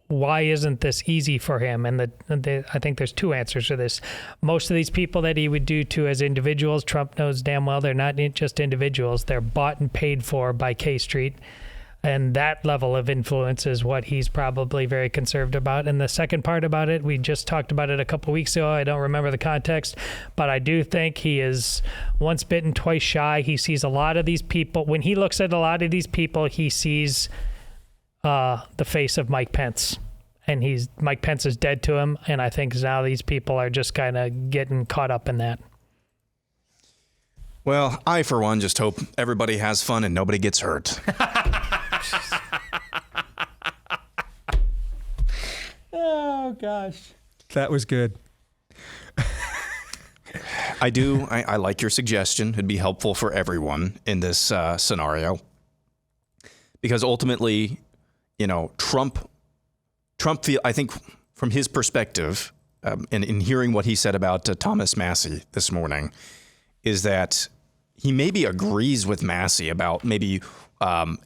why isn't this easy for him? And I think there's two answers to this. Most of these people that he would do to as individuals, Trump knows damn well they're not just individuals. They're bought and paid for by K Street. And that level of influence is what he's probably very conserved about. And the second part about it, we just talked about it a couple weeks ago. I don't remember the context, but I do think he is once bitten, twice shy. He sees a lot of these people. When he looks at a lot of these people, he sees the face of Mike Pence. And Mike Pence is dead to him. And I think now these people are just kind of getting caught up in that. Well, I, for one, just hope everybody has fun and nobody gets hurt. Oh, gosh. That was good. I like your suggestion. It'd be helpful for everyone in this scenario. Because ultimately, Trump, I think from his perspective, and in hearing what he said about Thomas Massie this morning, is that he maybe agrees with Massie about maybe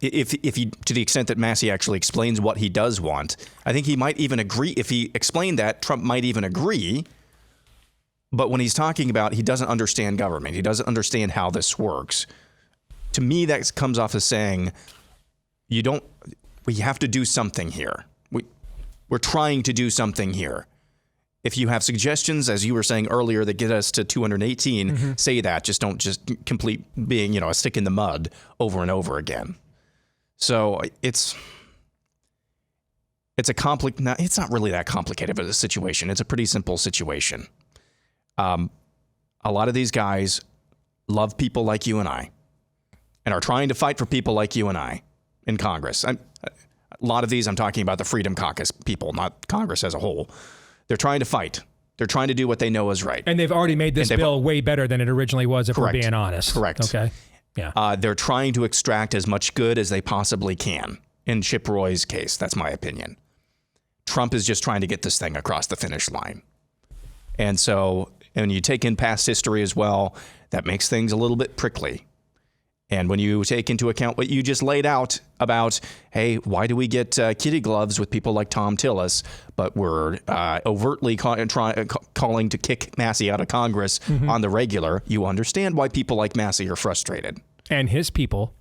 if he, to the extent that Massie actually explains what he does want, I think he might even agree. If he explained that, Trump might even agree. But when he's talking about he doesn't understand government, he doesn't understand how this works. To me, that comes off as saying we have to do something here. We're trying to do something here. If you have suggestions, as you were saying earlier, that get us to 218, say that. Just don't complete being, a stick in the mud over and over again. So it's not really that complicated of a situation. It's a pretty simple situation. A lot of these guys love people like you and I, and are trying to fight for people like you and I in Congress. A lot of these, I'm talking about the Freedom Caucus people, not Congress as a whole. They're trying to fight. They're trying to do what they know is right. And they've already made this bill way better than it originally was, if we're being honest. Correct. Okay. Yeah. They're trying to extract as much good as they possibly can. In Chip Roy's case, that's my opinion. Trump is just trying to get this thing across the finish line. And so, and you take in past history as well, that makes things a little bit prickly. And when you take into account what you just laid out about, hey, why do we get kitty gloves with people like Tom Tillis, but we're overtly calling to kick Massie out of Congress on the regular, you understand why people like Massie are frustrated. And his people,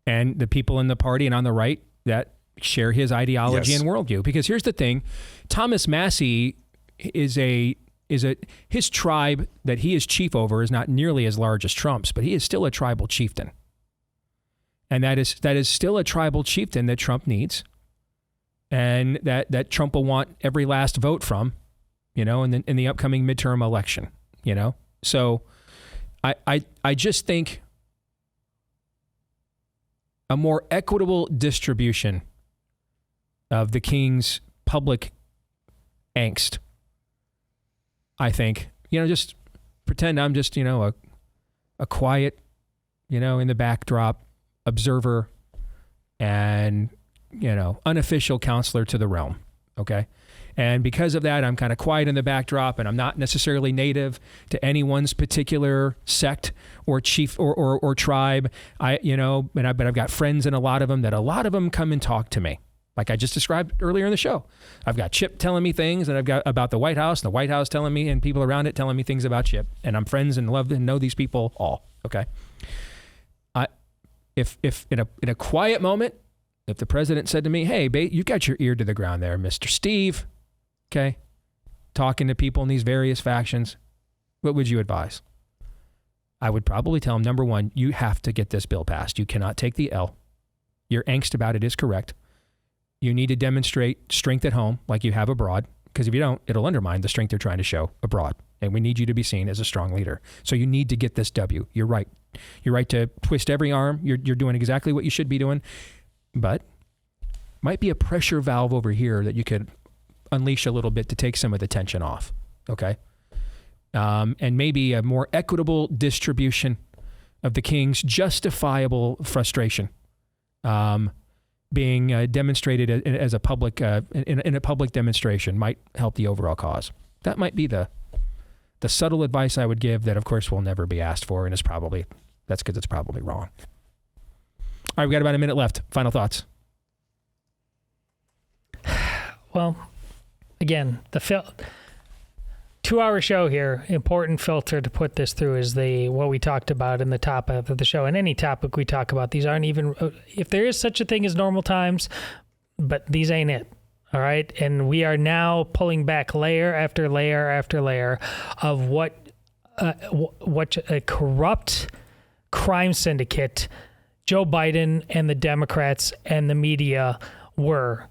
and the people in the party and on the right that share his ideology and worldview. Because here's the thing, Thomas Massie his tribe that he is chief over is not nearly as large as Trump's, but he is still a tribal chieftain. And that is still a tribal chieftain that Trump needs, and that Trump will want every last vote from, in the upcoming midterm election, So I just think a more equitable distribution of the king's public angst, I think, just pretend I'm just, a quiet, in the backdrop observer and, unofficial counselor to the realm. Okay. And because of that, I'm kind of quiet in the backdrop, and I'm not necessarily native to anyone's particular sect or chief or tribe. But I've got friends in a lot of them come and talk to me. Like I just described earlier in the show. I've got Chip telling me things, and I've got about the White House, and the White House telling me, and people around it telling me things about Chip. And I'm friends and love and know these people all. Okay. If in a quiet moment, if the president said to me, hey, you got your ear to the ground there, Mr. Steve, okay, talking to people in these various factions, what would you advise? I would probably tell him, number one, you have to get this bill passed. You cannot take the L. Your angst about it is correct. You need to demonstrate strength at home like you have abroad. Because if you don't, it'll undermine the strength they're trying to show abroad. And we need you to be seen as a strong leader. So you need to get this W. You're right. You're right to twist every arm. You're doing exactly what you should be doing. But might be a pressure valve over here that you could unleash a little bit to take some of the tension off. Okay? And maybe a more equitable distribution of the king's justifiable frustration being demonstrated as a public in a public demonstration might help the overall cause. That might be the subtle advice I would give that, of course, will never be asked for, and that's because it's probably wrong. All right, we got about a minute left. Final thoughts. Well, again, the 2-hour show here, important filter to put this through is what we talked about in the top of the show. And any topic we talk about, these aren't even, if there is such a thing as normal times, but these ain't it. All right. And we are now pulling back layer after layer after layer of what a corrupt crime syndicate Joe Biden and the Democrats and the media were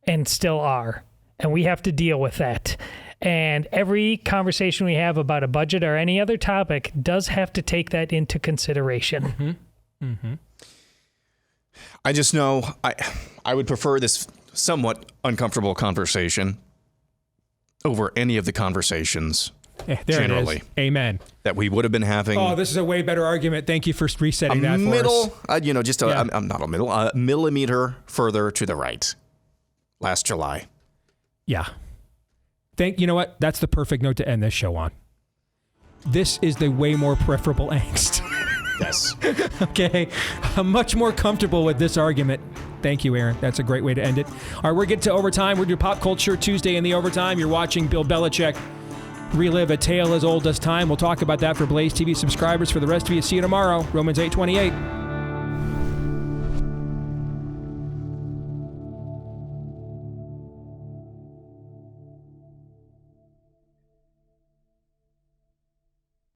and still are. And we have to deal with that. And every conversation we have about a budget or any other topic does have to take that into consideration. Mm-hmm. Mm-hmm. I just know I would prefer this somewhat uncomfortable conversation over any of the conversations generally. It is. Amen. That we would have been having. Oh, this is a way better argument. Thank you for resetting that for us. I'm not a middle, a millimeter further to the right last July. Yeah. You know what? That's the perfect note to end this show on. This is the way more preferable angst. Yes. Okay. I'm much more comfortable with this argument. Thank you, Aaron. That's a great way to end it. All right, we're getting to overtime. We're doing Pop Culture Tuesday in the overtime. You're watching Bill Belichick relive a tale as old as time. We'll talk about that for Blaze TV subscribers. For the rest of you, see you tomorrow. Romans 8:28.